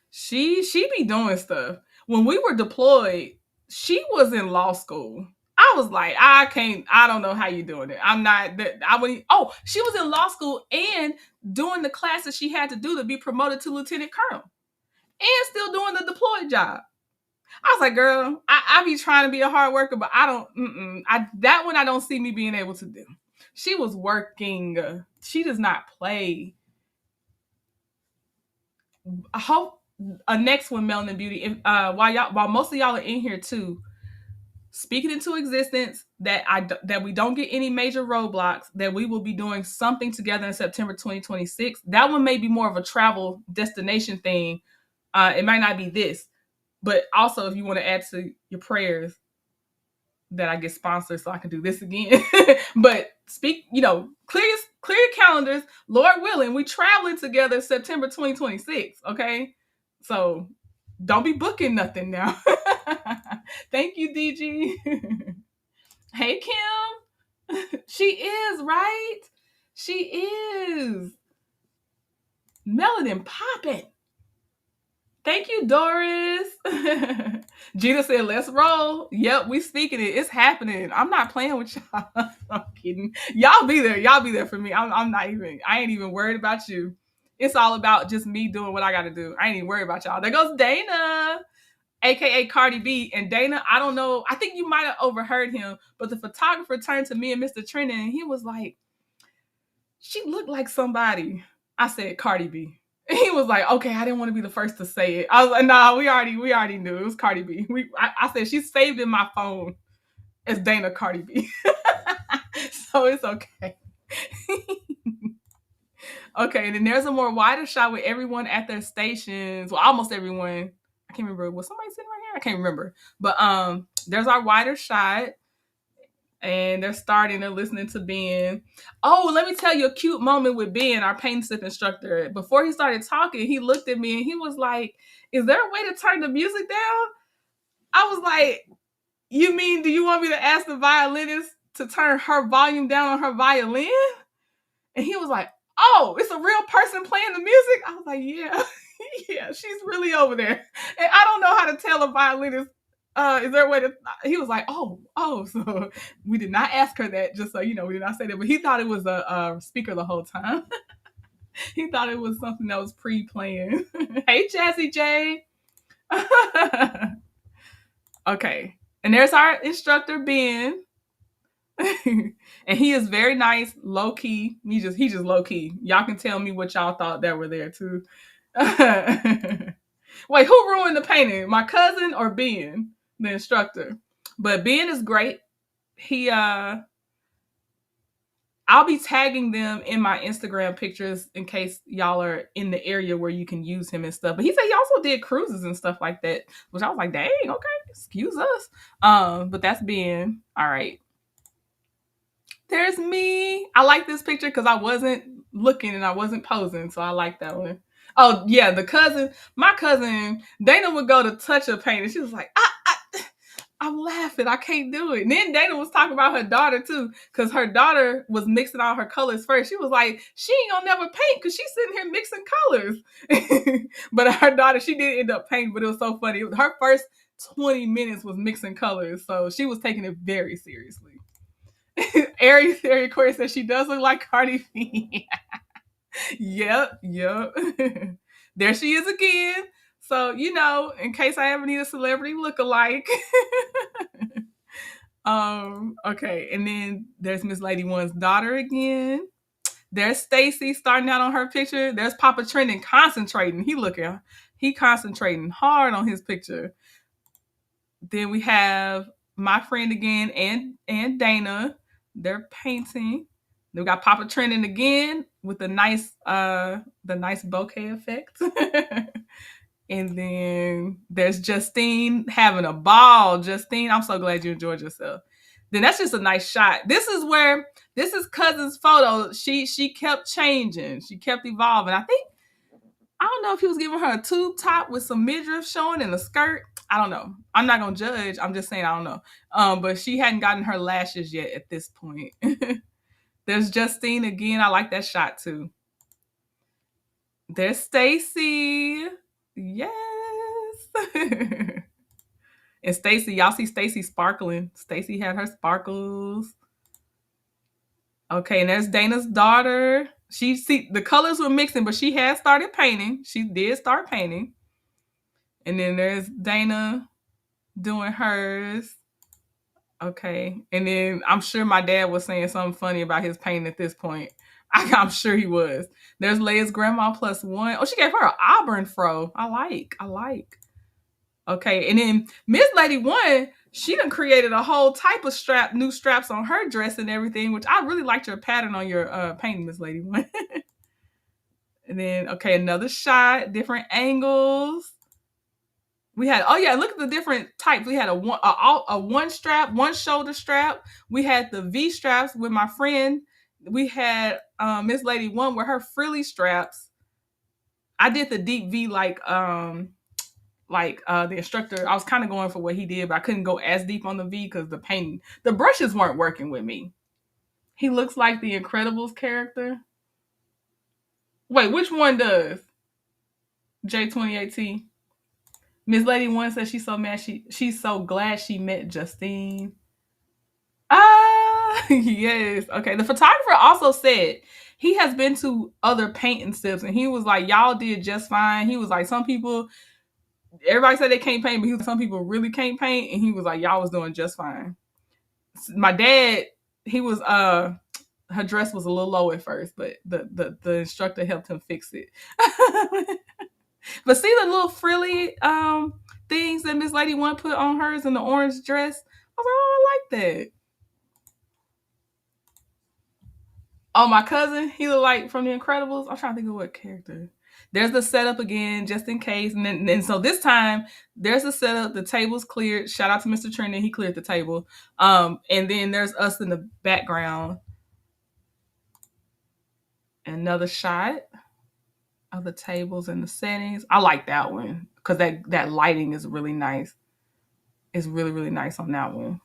S1: She be doing stuff. When we were deployed, she was in law school. I was like, I don't know how you're doing it. I'm not that I would she was in law school and doing the classes she had to do to be promoted to lieutenant colonel. and still doing the deployed job. I was like, girl, I be trying to be a hard worker, but I don't. That one I don't see me being able to do. She was working. She does not play. I hope a next one, Melanin Beauty. While most of y'all are in here too, speaking into existence that we don't get any major roadblocks. That we will be doing something together in September 2026. That one may be more of a travel destination thing. It might not be this, but also if you want to add to your prayers that I get sponsored so I can do this again. But clear your calendars. Lord willing, we traveling together September 2026. Okay, so don't be booking nothing now. Thank you, DG. Hey, Kim. She is right. She is. Melanin popping. Thank you, Doris. Gina said, let's roll. Yep, we speaking it. It's happening. I'm not playing with y'all. I'm kidding. Y'all be there. Y'all be there for me. I ain't even worried about you. It's all about just me doing what I got to do. I ain't even worried about y'all. There goes Dana, aka Cardi B. And Dana, I don't know. I think you might have overheard him, but the photographer turned to me and Mr. Trenton, and he was like, she looked like somebody. I said, Cardi B. He was like, okay, I didn't want to be the first to say it. I was like, nah, we already knew it was Cardi B. I said she's saved in my phone as Dana Cardi B. So it's okay. Okay, and then there's a more wider shot with everyone at their stations. Well, almost everyone. I can't remember. Was somebody sitting right here? I can't remember. But there's our wider shot. And they're starting to listening to Ben. Oh, let me tell you a cute moment with Ben, our paint sip instructor. Before he started talking, he looked at me and he was like, is there a way to turn the music down? I was like, you mean, do you want me to ask the violinist to turn her volume down on her violin? And he was like, oh, it's a real person playing the music? I was like, yeah. Yeah, she's really over there. And I don't know how to tell a violinist, is there a way to, he was like, oh, so we did not ask her that, just so you know, we did not say that, but he thought it was a speaker the whole time. He thought it was something that was pre-playing. Hey, Jazzy J. Okay, and there's our instructor, Ben. And he is very nice, low key. He just low key. Y'all can tell me what y'all thought that were there too. Wait, who ruined the painting? My cousin or Ben, the instructor? But Ben is great. He I'll be tagging them in my Instagram pictures in case y'all are in the area where you can use him and stuff. But he said he also did cruises and stuff like that, which I was like, dang, okay, excuse us. But that's Ben. All right. There's me. I like this picture because I wasn't looking and I wasn't posing, so I like that one. Oh yeah, my cousin, Dana would go to touch a painting. She was like, I'm laughing. I can't do it. And then Dana was talking about her daughter too, because her daughter was mixing all her colors first. She was like, she ain't gonna never paint because she's sitting here mixing colors. But her daughter, she did end up painting, but it was so funny. Her first 20 minutes was mixing colors, so she was taking it very seriously. Ari Corey says she does look like Cardi B. Yep. There she is again. So, in case I ever need a celebrity look-alike. Okay, and then there's Miss Lady One's daughter again. There's Stacy starting out on her picture. There's Papa Trendon concentrating. He concentrating hard on his picture. Then we have my friend again and Dana. They're painting. Then we got Papa Trendon again with the nice bokeh effect. And then there's Justine having a ball. Justine, I'm so glad you enjoyed yourself. Then that's just a nice shot. This is cousin's photo. She kept changing. She kept evolving. I don't know if he was giving her a tube top with some midriff showing and a skirt. I don't know. I'm not gonna judge. I'm just saying I don't know. But she hadn't gotten her lashes yet at this point. There's Justine again. I like that shot too. There's Stacy. Yes. And Stacy, y'all see Stacy sparkling. Stacy had her sparkles. Okay, and there's Dana's daughter. The colors were mixing, but she had started painting. She did start painting. And then there's Dana doing hers. Okay. And then I'm sure my dad was saying something funny about his painting at this point. I'm sure he was. There's Leia's grandma plus one. Oh, she gave her an auburn fro. I like. I like. Okay. And then Miss Lady One, she done created a whole type of new straps on her dress and everything, which I really liked your pattern on your painting, Miss Lady One. And then, okay, another shot, different angles. We had, oh yeah, look at the different types. We had a one strap, one shoulder strap. We had the V straps with my friend. We had Miss Lady One with her frilly straps. I did the deep V like the instructor. I was kind of going for what he did, but I couldn't go as deep on the V because the brushes weren't working with me. He looks like the Incredibles character. Wait, which one does? J2018. Miss Lady One says she's so mad she's so glad she met Justine. Ah, yes. Okay. The photographer also said he has been to other painting sips and he was like, y'all did just fine. He was like, some people, everybody said they can't paint, but he was like, some people really can't paint. And he was like, y'all was doing just fine. My dad, he was, her dress was a little low at first, but the instructor helped him fix it. But see the little frilly things that Miss Lady One put on hers in the orange dress? I was like, oh, I like that. Oh, my cousin, he looked like from The Incredibles. I'm trying to think of what character. There's the setup again, just in case. And so this time, there's the setup. The table's cleared. Shout out to Mr. Trenton. He cleared the table. And then there's us in the background. Another shot of the tables and the settings. I like that one because that lighting is really nice. It's really, really nice on that one.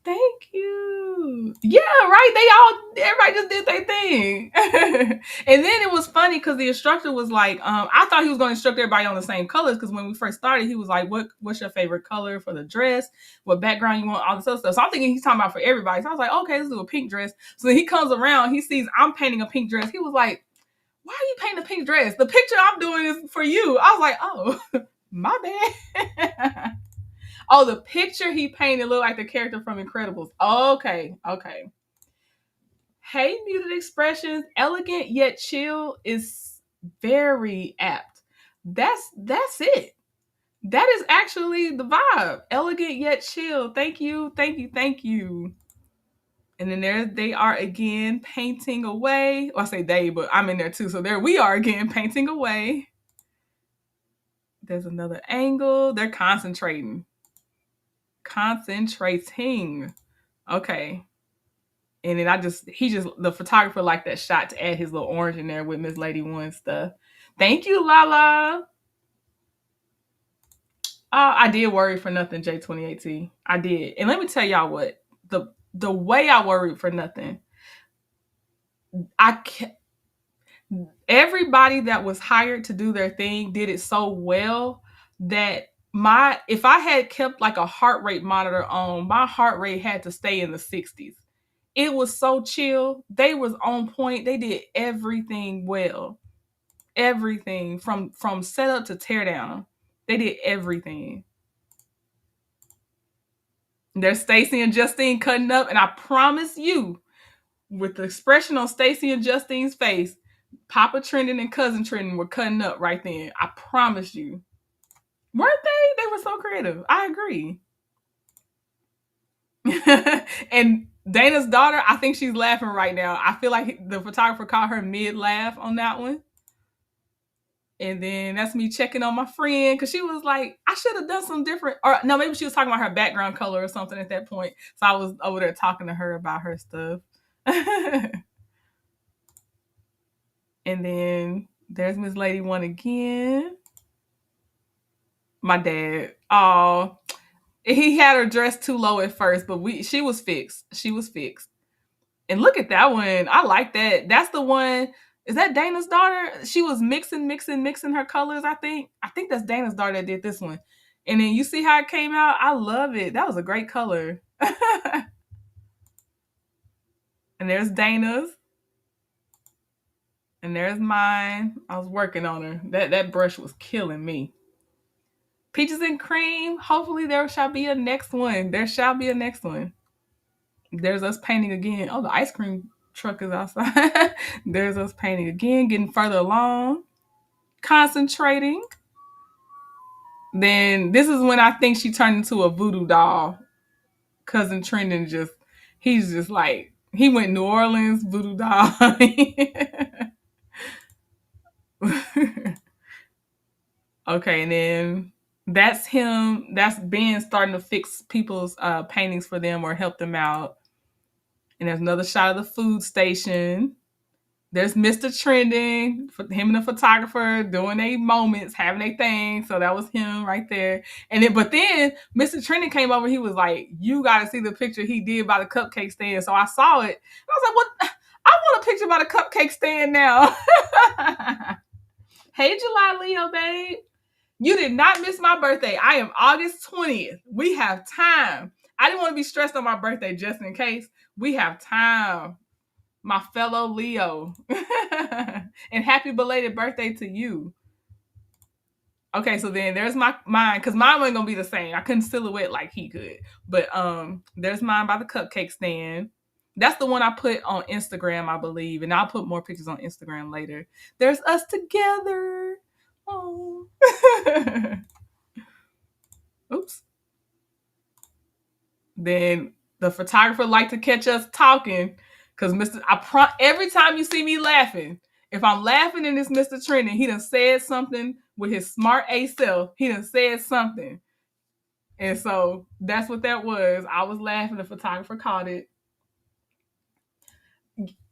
S1: Thank you. Yeah, right. Everybody just did their thing. And then it was funny because the instructor was like, I thought he was going to instruct everybody on the same colors because when we first started, he was like, what's your favorite color for the dress? What background you want? All this other stuff. So I'm thinking he's talking about for everybody. So I was like, okay, let's do a pink dress. So then he comes around, he sees I'm painting a pink dress. He was like, why are you painting a pink dress? The picture I'm doing is for you. I was like, oh, my bad. Oh, the picture he painted looked like the character from Incredibles. Okay, okay. Hey, muted expressions, elegant yet chill is very apt. That's it. That is actually the vibe. Elegant yet chill. Thank you, thank you, thank you. And then there they are again painting away. Well, I say they, but I'm in there too. So there we are again painting away. There's another angle. They're concentrating. Concentrating. Okay. And then the photographer liked that shot to add his little orange in there with Miss Lady One stuff. Thank you, Lala. I did worry for nothing, J2018. I did. And let me tell y'all what, the way I worried for nothing, I can't, everybody that was hired to do their thing did it so well that if I had kept like a heart rate monitor on, my heart rate had to stay in the 60s. It was so chill. They was on point. They did everything well. Everything from setup to teardown. They did everything. There's Stacy and Justine cutting up, and I promise you, with the expression on Stacy and Justine's face, Papa Trendon and Cousin Trendon were cutting up right then. I promise you. Weren't they? They were so creative. I agree. And Dana's daughter, I think she's laughing right now. I feel like the photographer caught her mid laugh on that one. And then that's me checking on my friend because she was like, I should have done some different, or no, maybe she was talking about her background color or something at that point. So I was over there talking to her about her stuff. And then there's Miss Lady One again. My dad. Oh, he had her dressed too low at first, but she was fixed. She was fixed. And look at that one. I like that. That's the one. Is that Dana's daughter? She was mixing her colors, I think. I think that's Dana's daughter that did this one. And then you see how it came out? I love it. That was a great color. And there's Dana's. And there's mine. I was working on her. That brush was killing me. Peaches and cream. Hopefully there shall be a next one. There shall be a next one. There's us painting again. Oh, the ice cream truck is outside. There's us painting again, getting further along, concentrating. Then this is when I think she turned into a voodoo doll. Cousin Trendon he's just like, he went New Orleans, voodoo doll. Okay, and then that's him. That's Ben starting to fix people's paintings for them or help them out. And there's another shot of the food station. There's Mr. Trending, him and the photographer doing their moments, having their thing. So that was him right there. And then Mr. Trending came over. He was like, "You got to see the picture he did by the cupcake stand." So I saw it. I was like, "What? I want a picture by the cupcake stand now." Hey, July Leo, babe. You did not miss my birthday. I am August 20th. We have time. I didn't want to be stressed on my birthday just in case. We have time. My fellow Leo. And happy belated birthday to you. Okay, so then there's mine, because mine wasn't gonna be the same. I couldn't silhouette like he could. But there's mine by the cupcake stand. That's the one I put on Instagram, I believe. And I'll put more pictures on Instagram later. There's us together. Oh. Oops. Then the photographer liked to catch us talking. Because every time you see me laughing, if I'm laughing and it's Mr. Trending, he done said something with his smart A self. He done said something. And so that's what that was. I was laughing. The photographer caught it.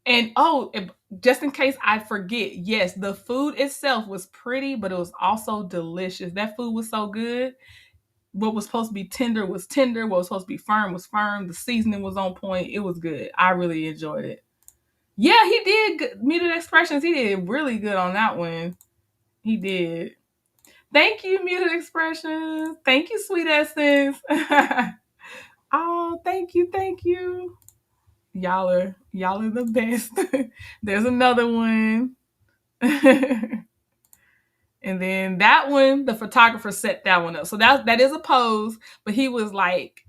S1: And just in case I forget, yes, the food itself was pretty, but it was also delicious. That food was so good. What was supposed to be tender was tender. What was supposed to be firm was firm. The seasoning was on point. It was good. I really enjoyed it. Yeah, he did good. Muted expressions. He did really good on that one. He did. Thank you, Muted Expressions. Thank you, Sweet Essence. Oh, thank you, thank you. Y'all are the best. There's another one. And then that one, the photographer set that one up. So that is a pose, but he was like,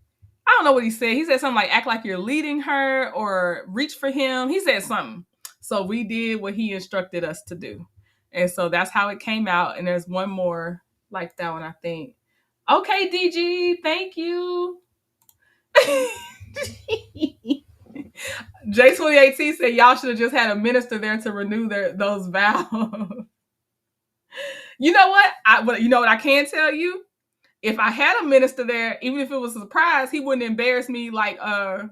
S1: I don't know what he said. He said something like, act like you're leading her or reach for him. He said something. So we did what he instructed us to do. And so that's how it came out. And there's one more like that one, I think. Okay, DG, thank you. J2018 said y'all should have just had a minister there to renew those vows. You know what? You know what I can tell you? If I had a minister there, even if it was a surprise, he wouldn't embarrass me like I'm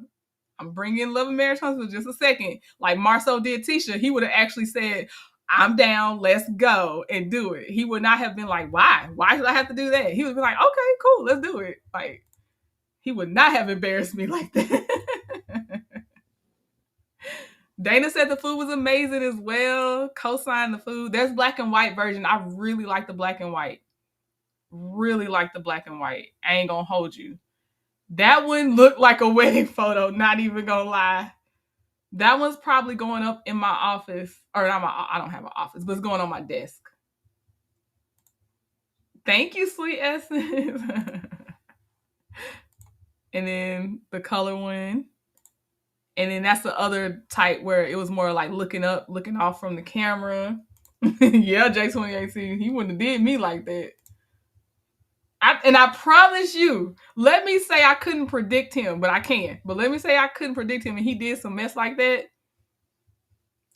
S1: bringing Love and Marriage Home for just a second. Like Marcel did Tisha, he would have actually said, I'm down, let's go and do it. He would not have been like, why? Why should I have to do that? He would be like, okay, cool, let's do it. Like, he would not have embarrassed me like that. Dana said the food was amazing as well. Co-signed the food. There's black and white version. I really like the black and white. Really like the black and white. I ain't gonna hold you. That one looked like a wedding photo, not even gonna lie. That one's probably going up in my office. Or not I don't have an office, but it's going on my desk. Thank you, Sweet Essence. And then the color one. And then that's the other type where it was more like looking up, looking off from the camera. Yeah, J2018, he wouldn't have did me like that. I promise you, let me say I couldn't predict him, but I can. But let me say I couldn't predict him and he did some mess like that.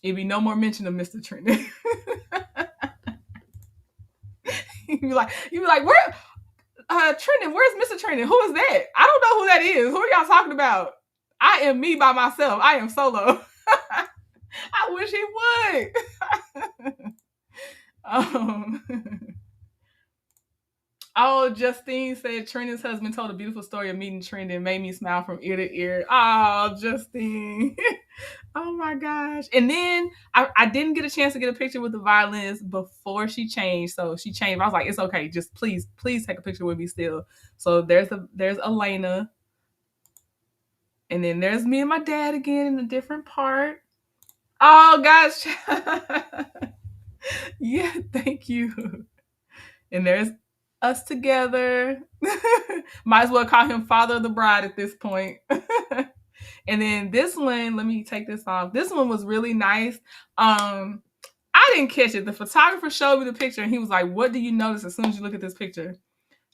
S1: It'd be no more mention of Mr. Trendon. you'd be like, where Trendon, where's Mr. Trendon? Who is that? I don't know who that is. Who are y'all talking about? I am me by myself. I am solo. I wish he would. Oh, Justine said Trendon's husband told a beautiful story of meeting Trendon, made me smile from ear to ear. Oh, Justine. Oh my gosh. And then I didn't get a chance to get a picture with the violinist before she changed. So she changed. I was like, it's okay. Just please take a picture with me still. So there's Elena. And then there's me and my dad again in a different part. Oh gosh. Yeah, thank you. And there's us together. Might as well call him father of the bride at this point. And then this one, let me take this off. This one was really nice. I didn't catch it. The photographer showed me the picture and he was like, "What do you notice as soon as you look at this picture?"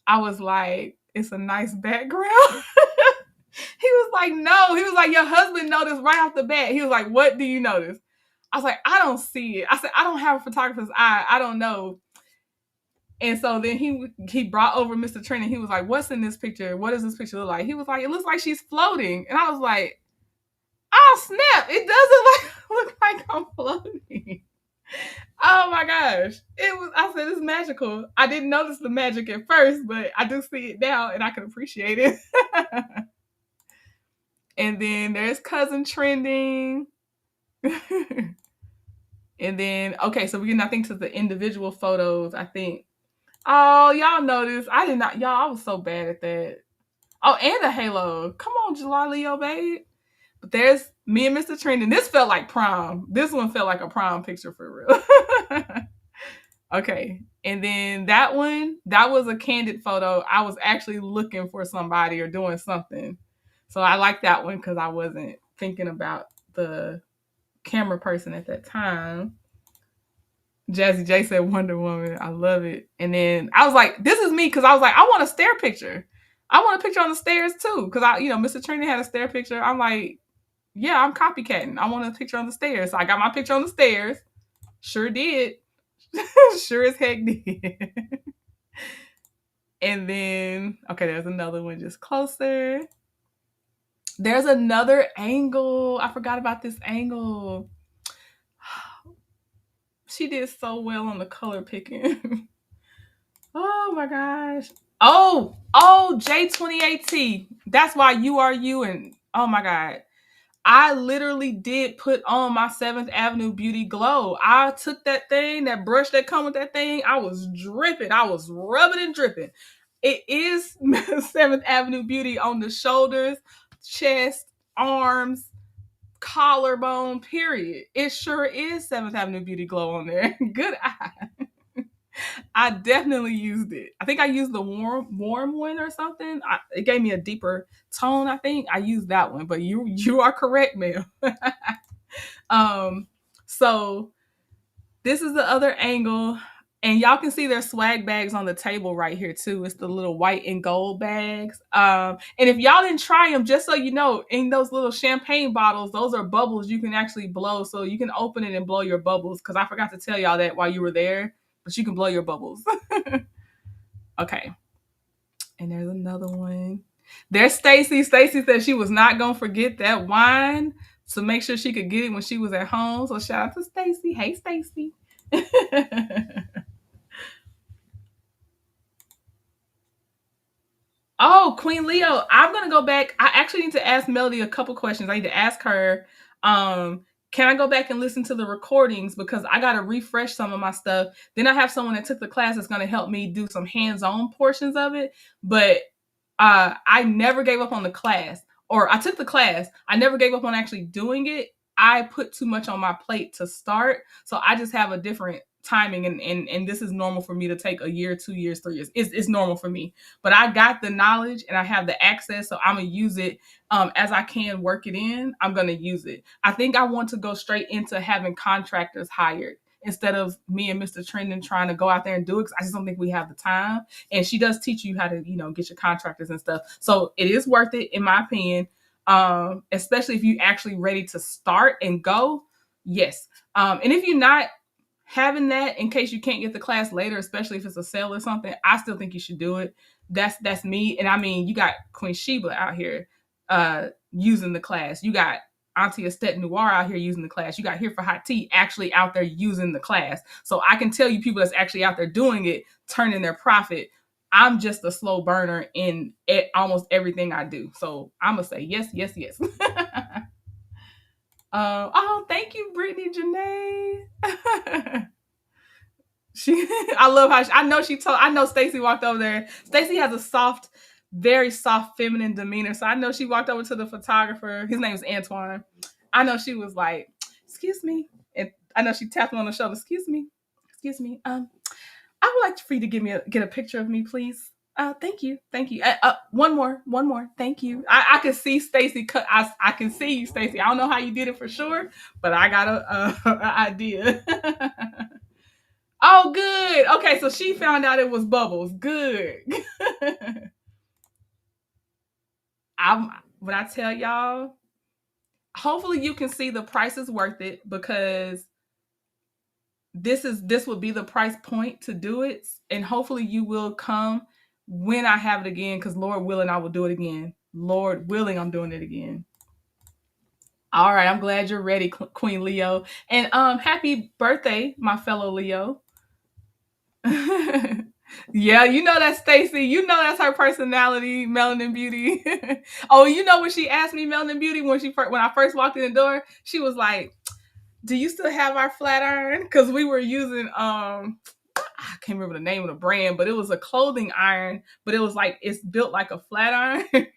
S1: I was like, "It's a nice background." He was like, "No." He was like, "Your husband noticed right off the bat." He was like, "What do you notice?" I was like, "I don't see it." I said, "I don't have a photographer's eye. I don't know." And so then he brought over Mr. Trent and he was like, "What's in this picture? What does this picture look like?" He was like, "It looks like she's floating." And I was like, "Oh snap! It doesn't look like I'm floating." Oh my gosh. It was I said it's magical. I didn't notice the magic at first, but I do see it now and I can appreciate it. And then there's cousin trending. And then okay, so we're getting I think to the individual photos, I think. Oh, y'all noticed. I did not y'all, I was so bad at that. Oh, and a halo. Come on, July Leo, babe. But there's me and Mr. Trending. This felt like prom. This one felt like a prom picture for real. Okay. And then that one, that was a candid photo. I was actually looking for somebody or doing something. So I like that one because I wasn't thinking about the camera person at that time. Jazzy J said Wonder Woman. I love it. And then I was like, this is me because I was like, I want a stair picture. I want a picture on the stairs too. Because Mr. Trinity had a stair picture. I'm like, yeah, I'm copycatting. I want a picture on the stairs. So I got my picture on the stairs. Sure did. Sure as heck did. And then, okay, there's another one just closer. There's another angle. I forgot about this angle. She did so well on the color picking. Oh my gosh. Oh, J28T. That's why you are you. And oh my God. I literally did put on my 7th Avenue Beauty Glow. I took that thing, that brush that come with that thing. I was dripping. I was rubbing and dripping. It is 7th Avenue Beauty on the shoulders, chest, arms, collarbone, period. It sure is 7th Avenue Beauty Glow on there. Good eye. I definitely used it. I think I used the warm one or something. It gave me a deeper tone. I think I used that one, but you are correct, ma'am. So this is the other angle, and y'all can see there's swag bags on the table right here too. It's the little white and gold bags. And if y'all didn't try them, just so you know, in those little champagne bottles, those are bubbles you can actually blow. So you can open it and blow your bubbles. Because I forgot to tell y'all that while you were there, but you can blow your bubbles. Okay. And there's another one. There's Stacy. Stacy said she was not gonna forget that wine to make sure she could get it when she was at home. So shout out to Stacy. Hey, Stacy. Oh, Queen Leo. I'm gonna go back. I actually need to ask Melody a couple questions. I need to ask her. Can I go back and listen to the recordings because I gotta refresh some of my stuff. Then I have someone that took the class that's gonna help me do some hands-on portions of it. But I never gave up on the class, or I took the class. I never gave up on actually doing it. I put too much on my plate to start, so I just have a different timing, and this is normal for me to take a year, 2 years, 3 years. It's normal for me, but I got the knowledge and I have the access, so I'm gonna use it as I can work it in. I'm gonna use it. I think I want to go straight into having contractors hired instead of me and Mr. Trendon trying to go out there and do it. 'Cause I just don't think we have the time. And she does teach you how to, get your contractors and stuff. So it is worth it, in my opinion. Especially if you actually ready to start and go. Yes. And if you're not having that in case you can't get the class later, especially if it's a sale or something, I still think you should do it. That's me. And I mean, you got Queen Sheba out here using the class. You got Auntie Estette Noir out here using the class. You got Here for Hot Tea actually out there using the class. So I can tell you people that's actually out there doing it, turning their profit. I'm just a slow burner in almost everything I do. So I'm going to say yes, yes, yes. Oh, thank you, Brittany Janae. I love how I know Stacy walked over there. Stacy has a soft, very soft feminine demeanor. So I know she walked over to the photographer. His name is Antoine. I know she was like, "Excuse me." And I know she tapped him on the shoulder. Excuse me. I would like for you to get a picture of me, please? Thank you, thank you. One more. Thank you. I can see Stacy. I can see you, Stacy. I don't know how you did it for sure, but I got a idea. Oh, good. Okay, so she found out it was Bubbles. Good. I'm when I tell y'all, hopefully you can see the price is worth it because this would be the price point to do it, and hopefully you will come when I have it again, because Lord willing I will do it again. Lord willing, I'm doing it again. All right, I'm glad you're ready, Queen Leo, and happy birthday, my fellow Leo. Yeah, you know that's Stacy. You know that's her personality, Melanin Beauty. Oh, you know when she asked me, Melanin Beauty, when I first walked in the door, she was like, do you still have our flat iron? Because we were using I can't remember the name of the brand, but it was a clothing iron, but it was like it's built like a flat iron.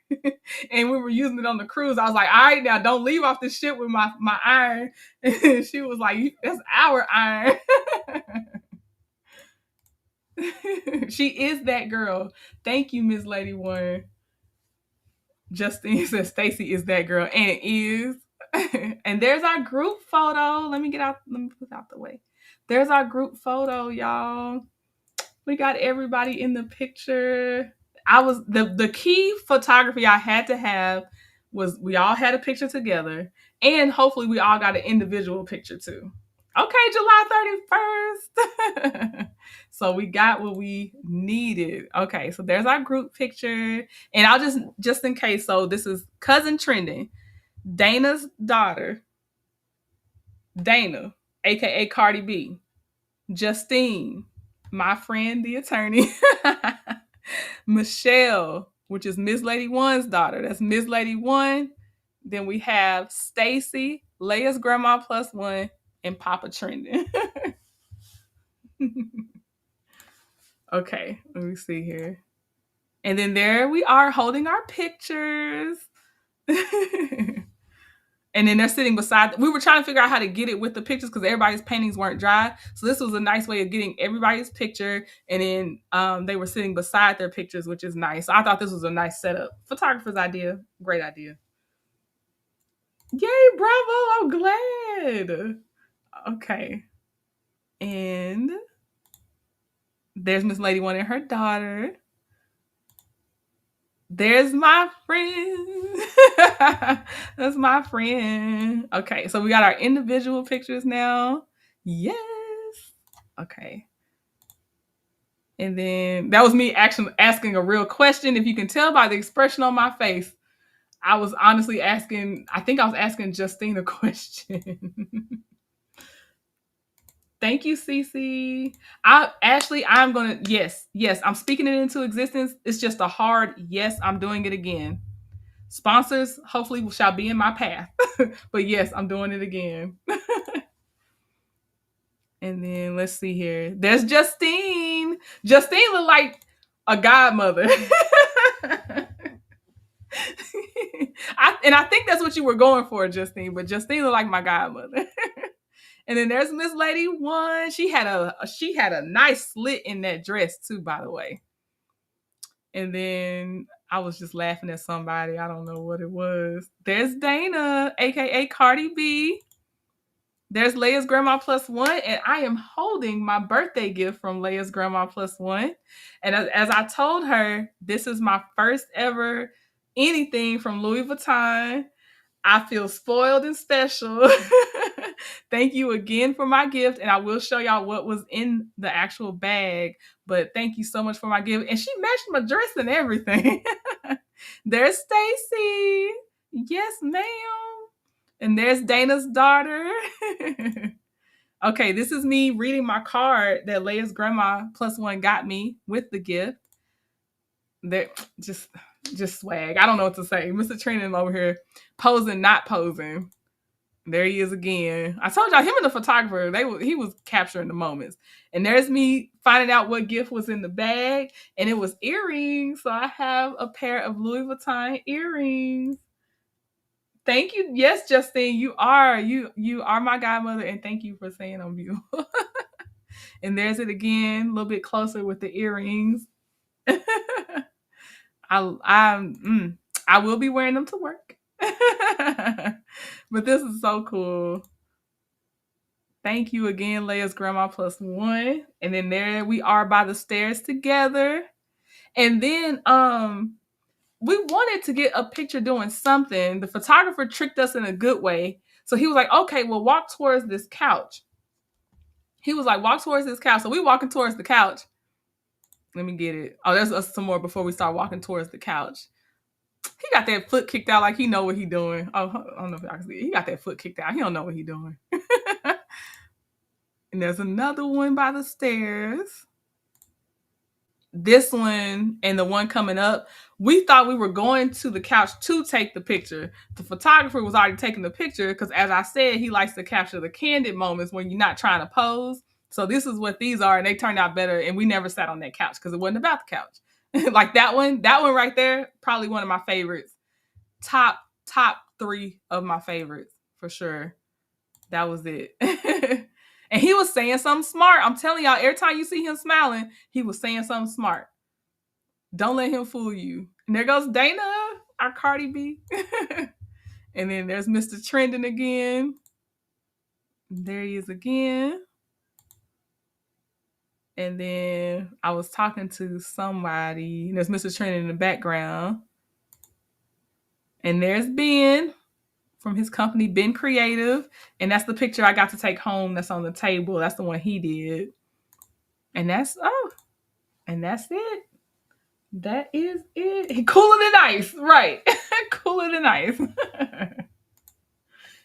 S1: And we were using it on the cruise. I was like, all right, now don't leave off the ship with my iron. And she was like, that's our iron. She is that girl. Thank you, Miss Lady One. Justine says Stacy is that girl, and is. And there's our group photo. Let me put out the way. There's our group photo, y'all. We got everybody in the picture. I was the key photography I had to have was we all had a picture together, and hopefully we all got an individual picture too. Okay, July 31st. So we got what we needed. Okay, so there's our group picture. And I'll just in case, so this is cousin trending. Dana's daughter, Dana, aka Cardi B, Justine, my friend the attorney, Michelle, which is Miss Lady One's daughter. That's Miss Lady One. Then we have Stacy, Leia's grandma plus one, and Papa trending. Okay, let me see here. And then there we are holding our pictures. And then they're sitting beside. We were trying to figure out how to get it with the pictures because everybody's paintings weren't dry. So this was a nice way of getting everybody's picture. And then they were sitting beside their pictures, which is nice. So I thought this was a nice setup. Photographer's idea. Great idea. Yay, bravo. I'm glad. Okay. And there's Miss Lady One and her daughter. There's my friend. That's my friend. Okay, so we got our individual pictures now. Yes. Okay. And then that was me actually asking a real question. If you can tell by the expression on my face, I was honestly asking, I think I was asking Justine a question. Thank you, Cece. I'm gonna, yes, I'm speaking it into existence. It's just a hard yes, I'm doing it again. Sponsors hopefully shall be in my path. But yes, I'm doing it again. And then let's see here. There's Justine. Justine looked like a godmother. I think that's what you were going for, Justine. But Justine looked like my godmother. And then there's Miss Lady One. She had a nice slit in that dress too, by the way. And then I was just laughing at somebody. I don't know what it was. There's Dana, aka Cardi B. There's Leia's grandma plus one, and I am holding my birthday gift from Leia's grandma plus one. And as I told her, this is my first ever anything from Louis Vuitton. I feel spoiled and special. Thank you again for my gift. And I will show y'all what was in the actual bag. But thank you so much for my gift. And she matched my dress and everything. There's Stacy. Yes, ma'am. And there's Dana's daughter. Okay, this is me reading my card that Leia's grandma plus one got me with the gift. They're just swag. I don't know what to say. Mr. Training over here posing, not posing. There he is again. I told y'all him and the photographer, he was capturing the moments. And there's me finding out what gift was in the bag, and it was earrings. So I have a pair of Louis Vuitton earrings. Thank you. Yes, Justine, you are my godmother, and thank you for saying I'm beautiful. And there's it again, a little bit closer with the earrings. I will be wearing them to work. But this is so cool. Thank you again, Leia's grandma plus one. And then there we are by the stairs together. And then we wanted to get a picture doing something. The photographer tricked us in a good way. So he was like, okay, well, walk towards this couch. He was like, walk towards this couch. So we walking towards the couch. Let me get it. Oh, there's some more before we start walking towards the couch. He got that foot kicked out like he know what he doing. Oh, I don't know if I can see it. He got that foot kicked out. He don't know what he doing. And there's another one by the stairs. This one and the one coming up, we thought we were going to the couch to take the picture. The photographer was already taking the picture because, as I said, he likes to capture the candid moments when you're not trying to pose. So this is what these are, and they turned out better. And we never sat on that couch because it wasn't about the couch. Like that one right there, probably one of my favorites. Top 3 of my favorites for sure. That was it. And he was saying something smart. I'm telling y'all, every time you see him smiling, he was saying something smart. Don't let him fool you. And there goes Dana, our Cardi B. And then there's Mr. Trending again. There he is again. And then I was talking to somebody. There's Mr. Trending in the background. And there's Ben from his company, Ben Creative. And that's the picture I got to take home that's on the table. That's the one he did. And that's it. That is it. Cooler than ice. Right. Cooler than ice.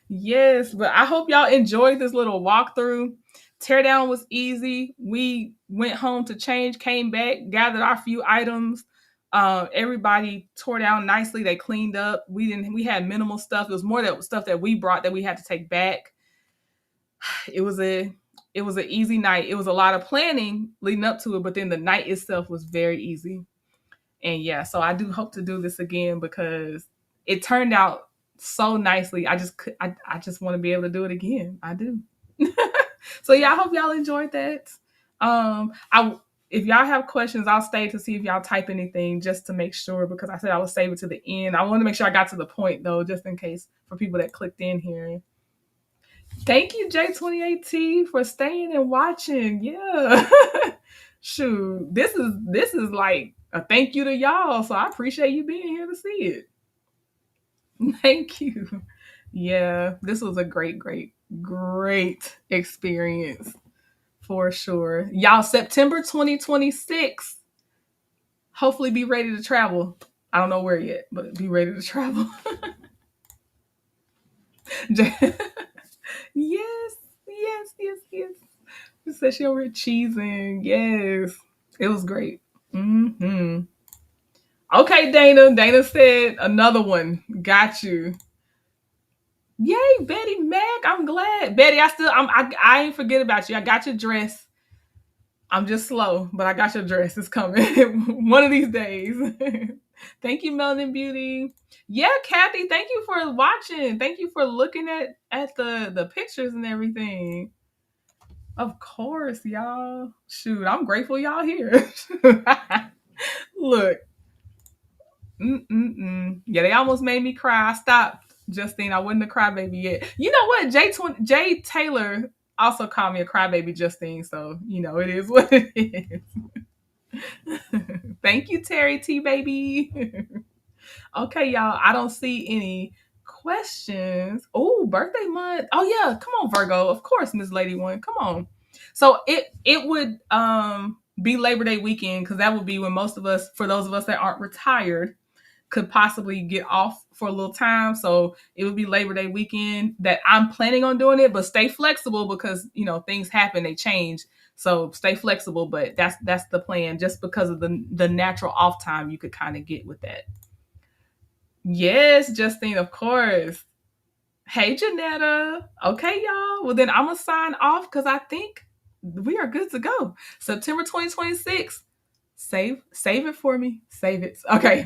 S1: Yes, but I hope y'all enjoyed this little walkthrough. Teardown was easy. We went home to change, came back, gathered our few items. Everybody tore down nicely. They cleaned up. We had minimal stuff. It was more that stuff that we brought that we had to take back. It was an easy night. It was a lot of planning leading up to it, but then the night itself was very easy. And yeah, so I do hope to do this again because it turned out so nicely. I just want to be able to do it again. I do. So yeah, I hope y'all enjoyed that. If y'all have questions, I'll stay to see if y'all type anything just to make sure, because I said I would save it to the end. I want to make sure I got to the point though, just in case for people that clicked in here. Thank you, J28T, for staying and watching. Yeah. Shoot, this is like a thank you to y'all. So I appreciate you being here to see it. Thank you. Yeah, this was a great experience for sure. Y'all, September 2026. Hopefully be ready to travel. I don't know where yet, but be ready to travel. Yes. She said she over here cheesing. Yes. It was great. Mm-hmm. Okay, Dana. Dana said another one. Got you. Yay, Betty Mac. I'm glad. Betty, I ain't forget about you. I got your dress. I'm just slow, but I got your dress. It's coming one of these days. Thank you, Melanin Beauty. Yeah, Kathy, thank you for watching. Thank you for looking at the pictures and everything. Of course, y'all. Shoot, I'm grateful y'all here. Look. Yeah, they almost made me cry. I stopped, Justine. I wasn't a crybaby yet. You know what? Jay Taylor also called me a crybaby, Justine. So, it is what it is. Thank you, Terry T, baby. Okay, y'all. I don't see any questions. Oh, birthday month. Oh, yeah. Come on, Virgo. Of course, Miss Lady One. Come on. So it would be Labor Day weekend, because that would be when most of us, for those of us that aren't retired, could possibly get off for a little time. So it would be Labor Day weekend that I'm planning on doing it, but stay flexible because, things happen, they change. So stay flexible, but that's the plan, just because of the natural off time you could kind of get with that. Yes, Justine, of course. Hey, Janetta. Okay, y'all. Well, then I'm going to sign off because I think we are good to go. September 2026. Save it for me. Save it. Okay.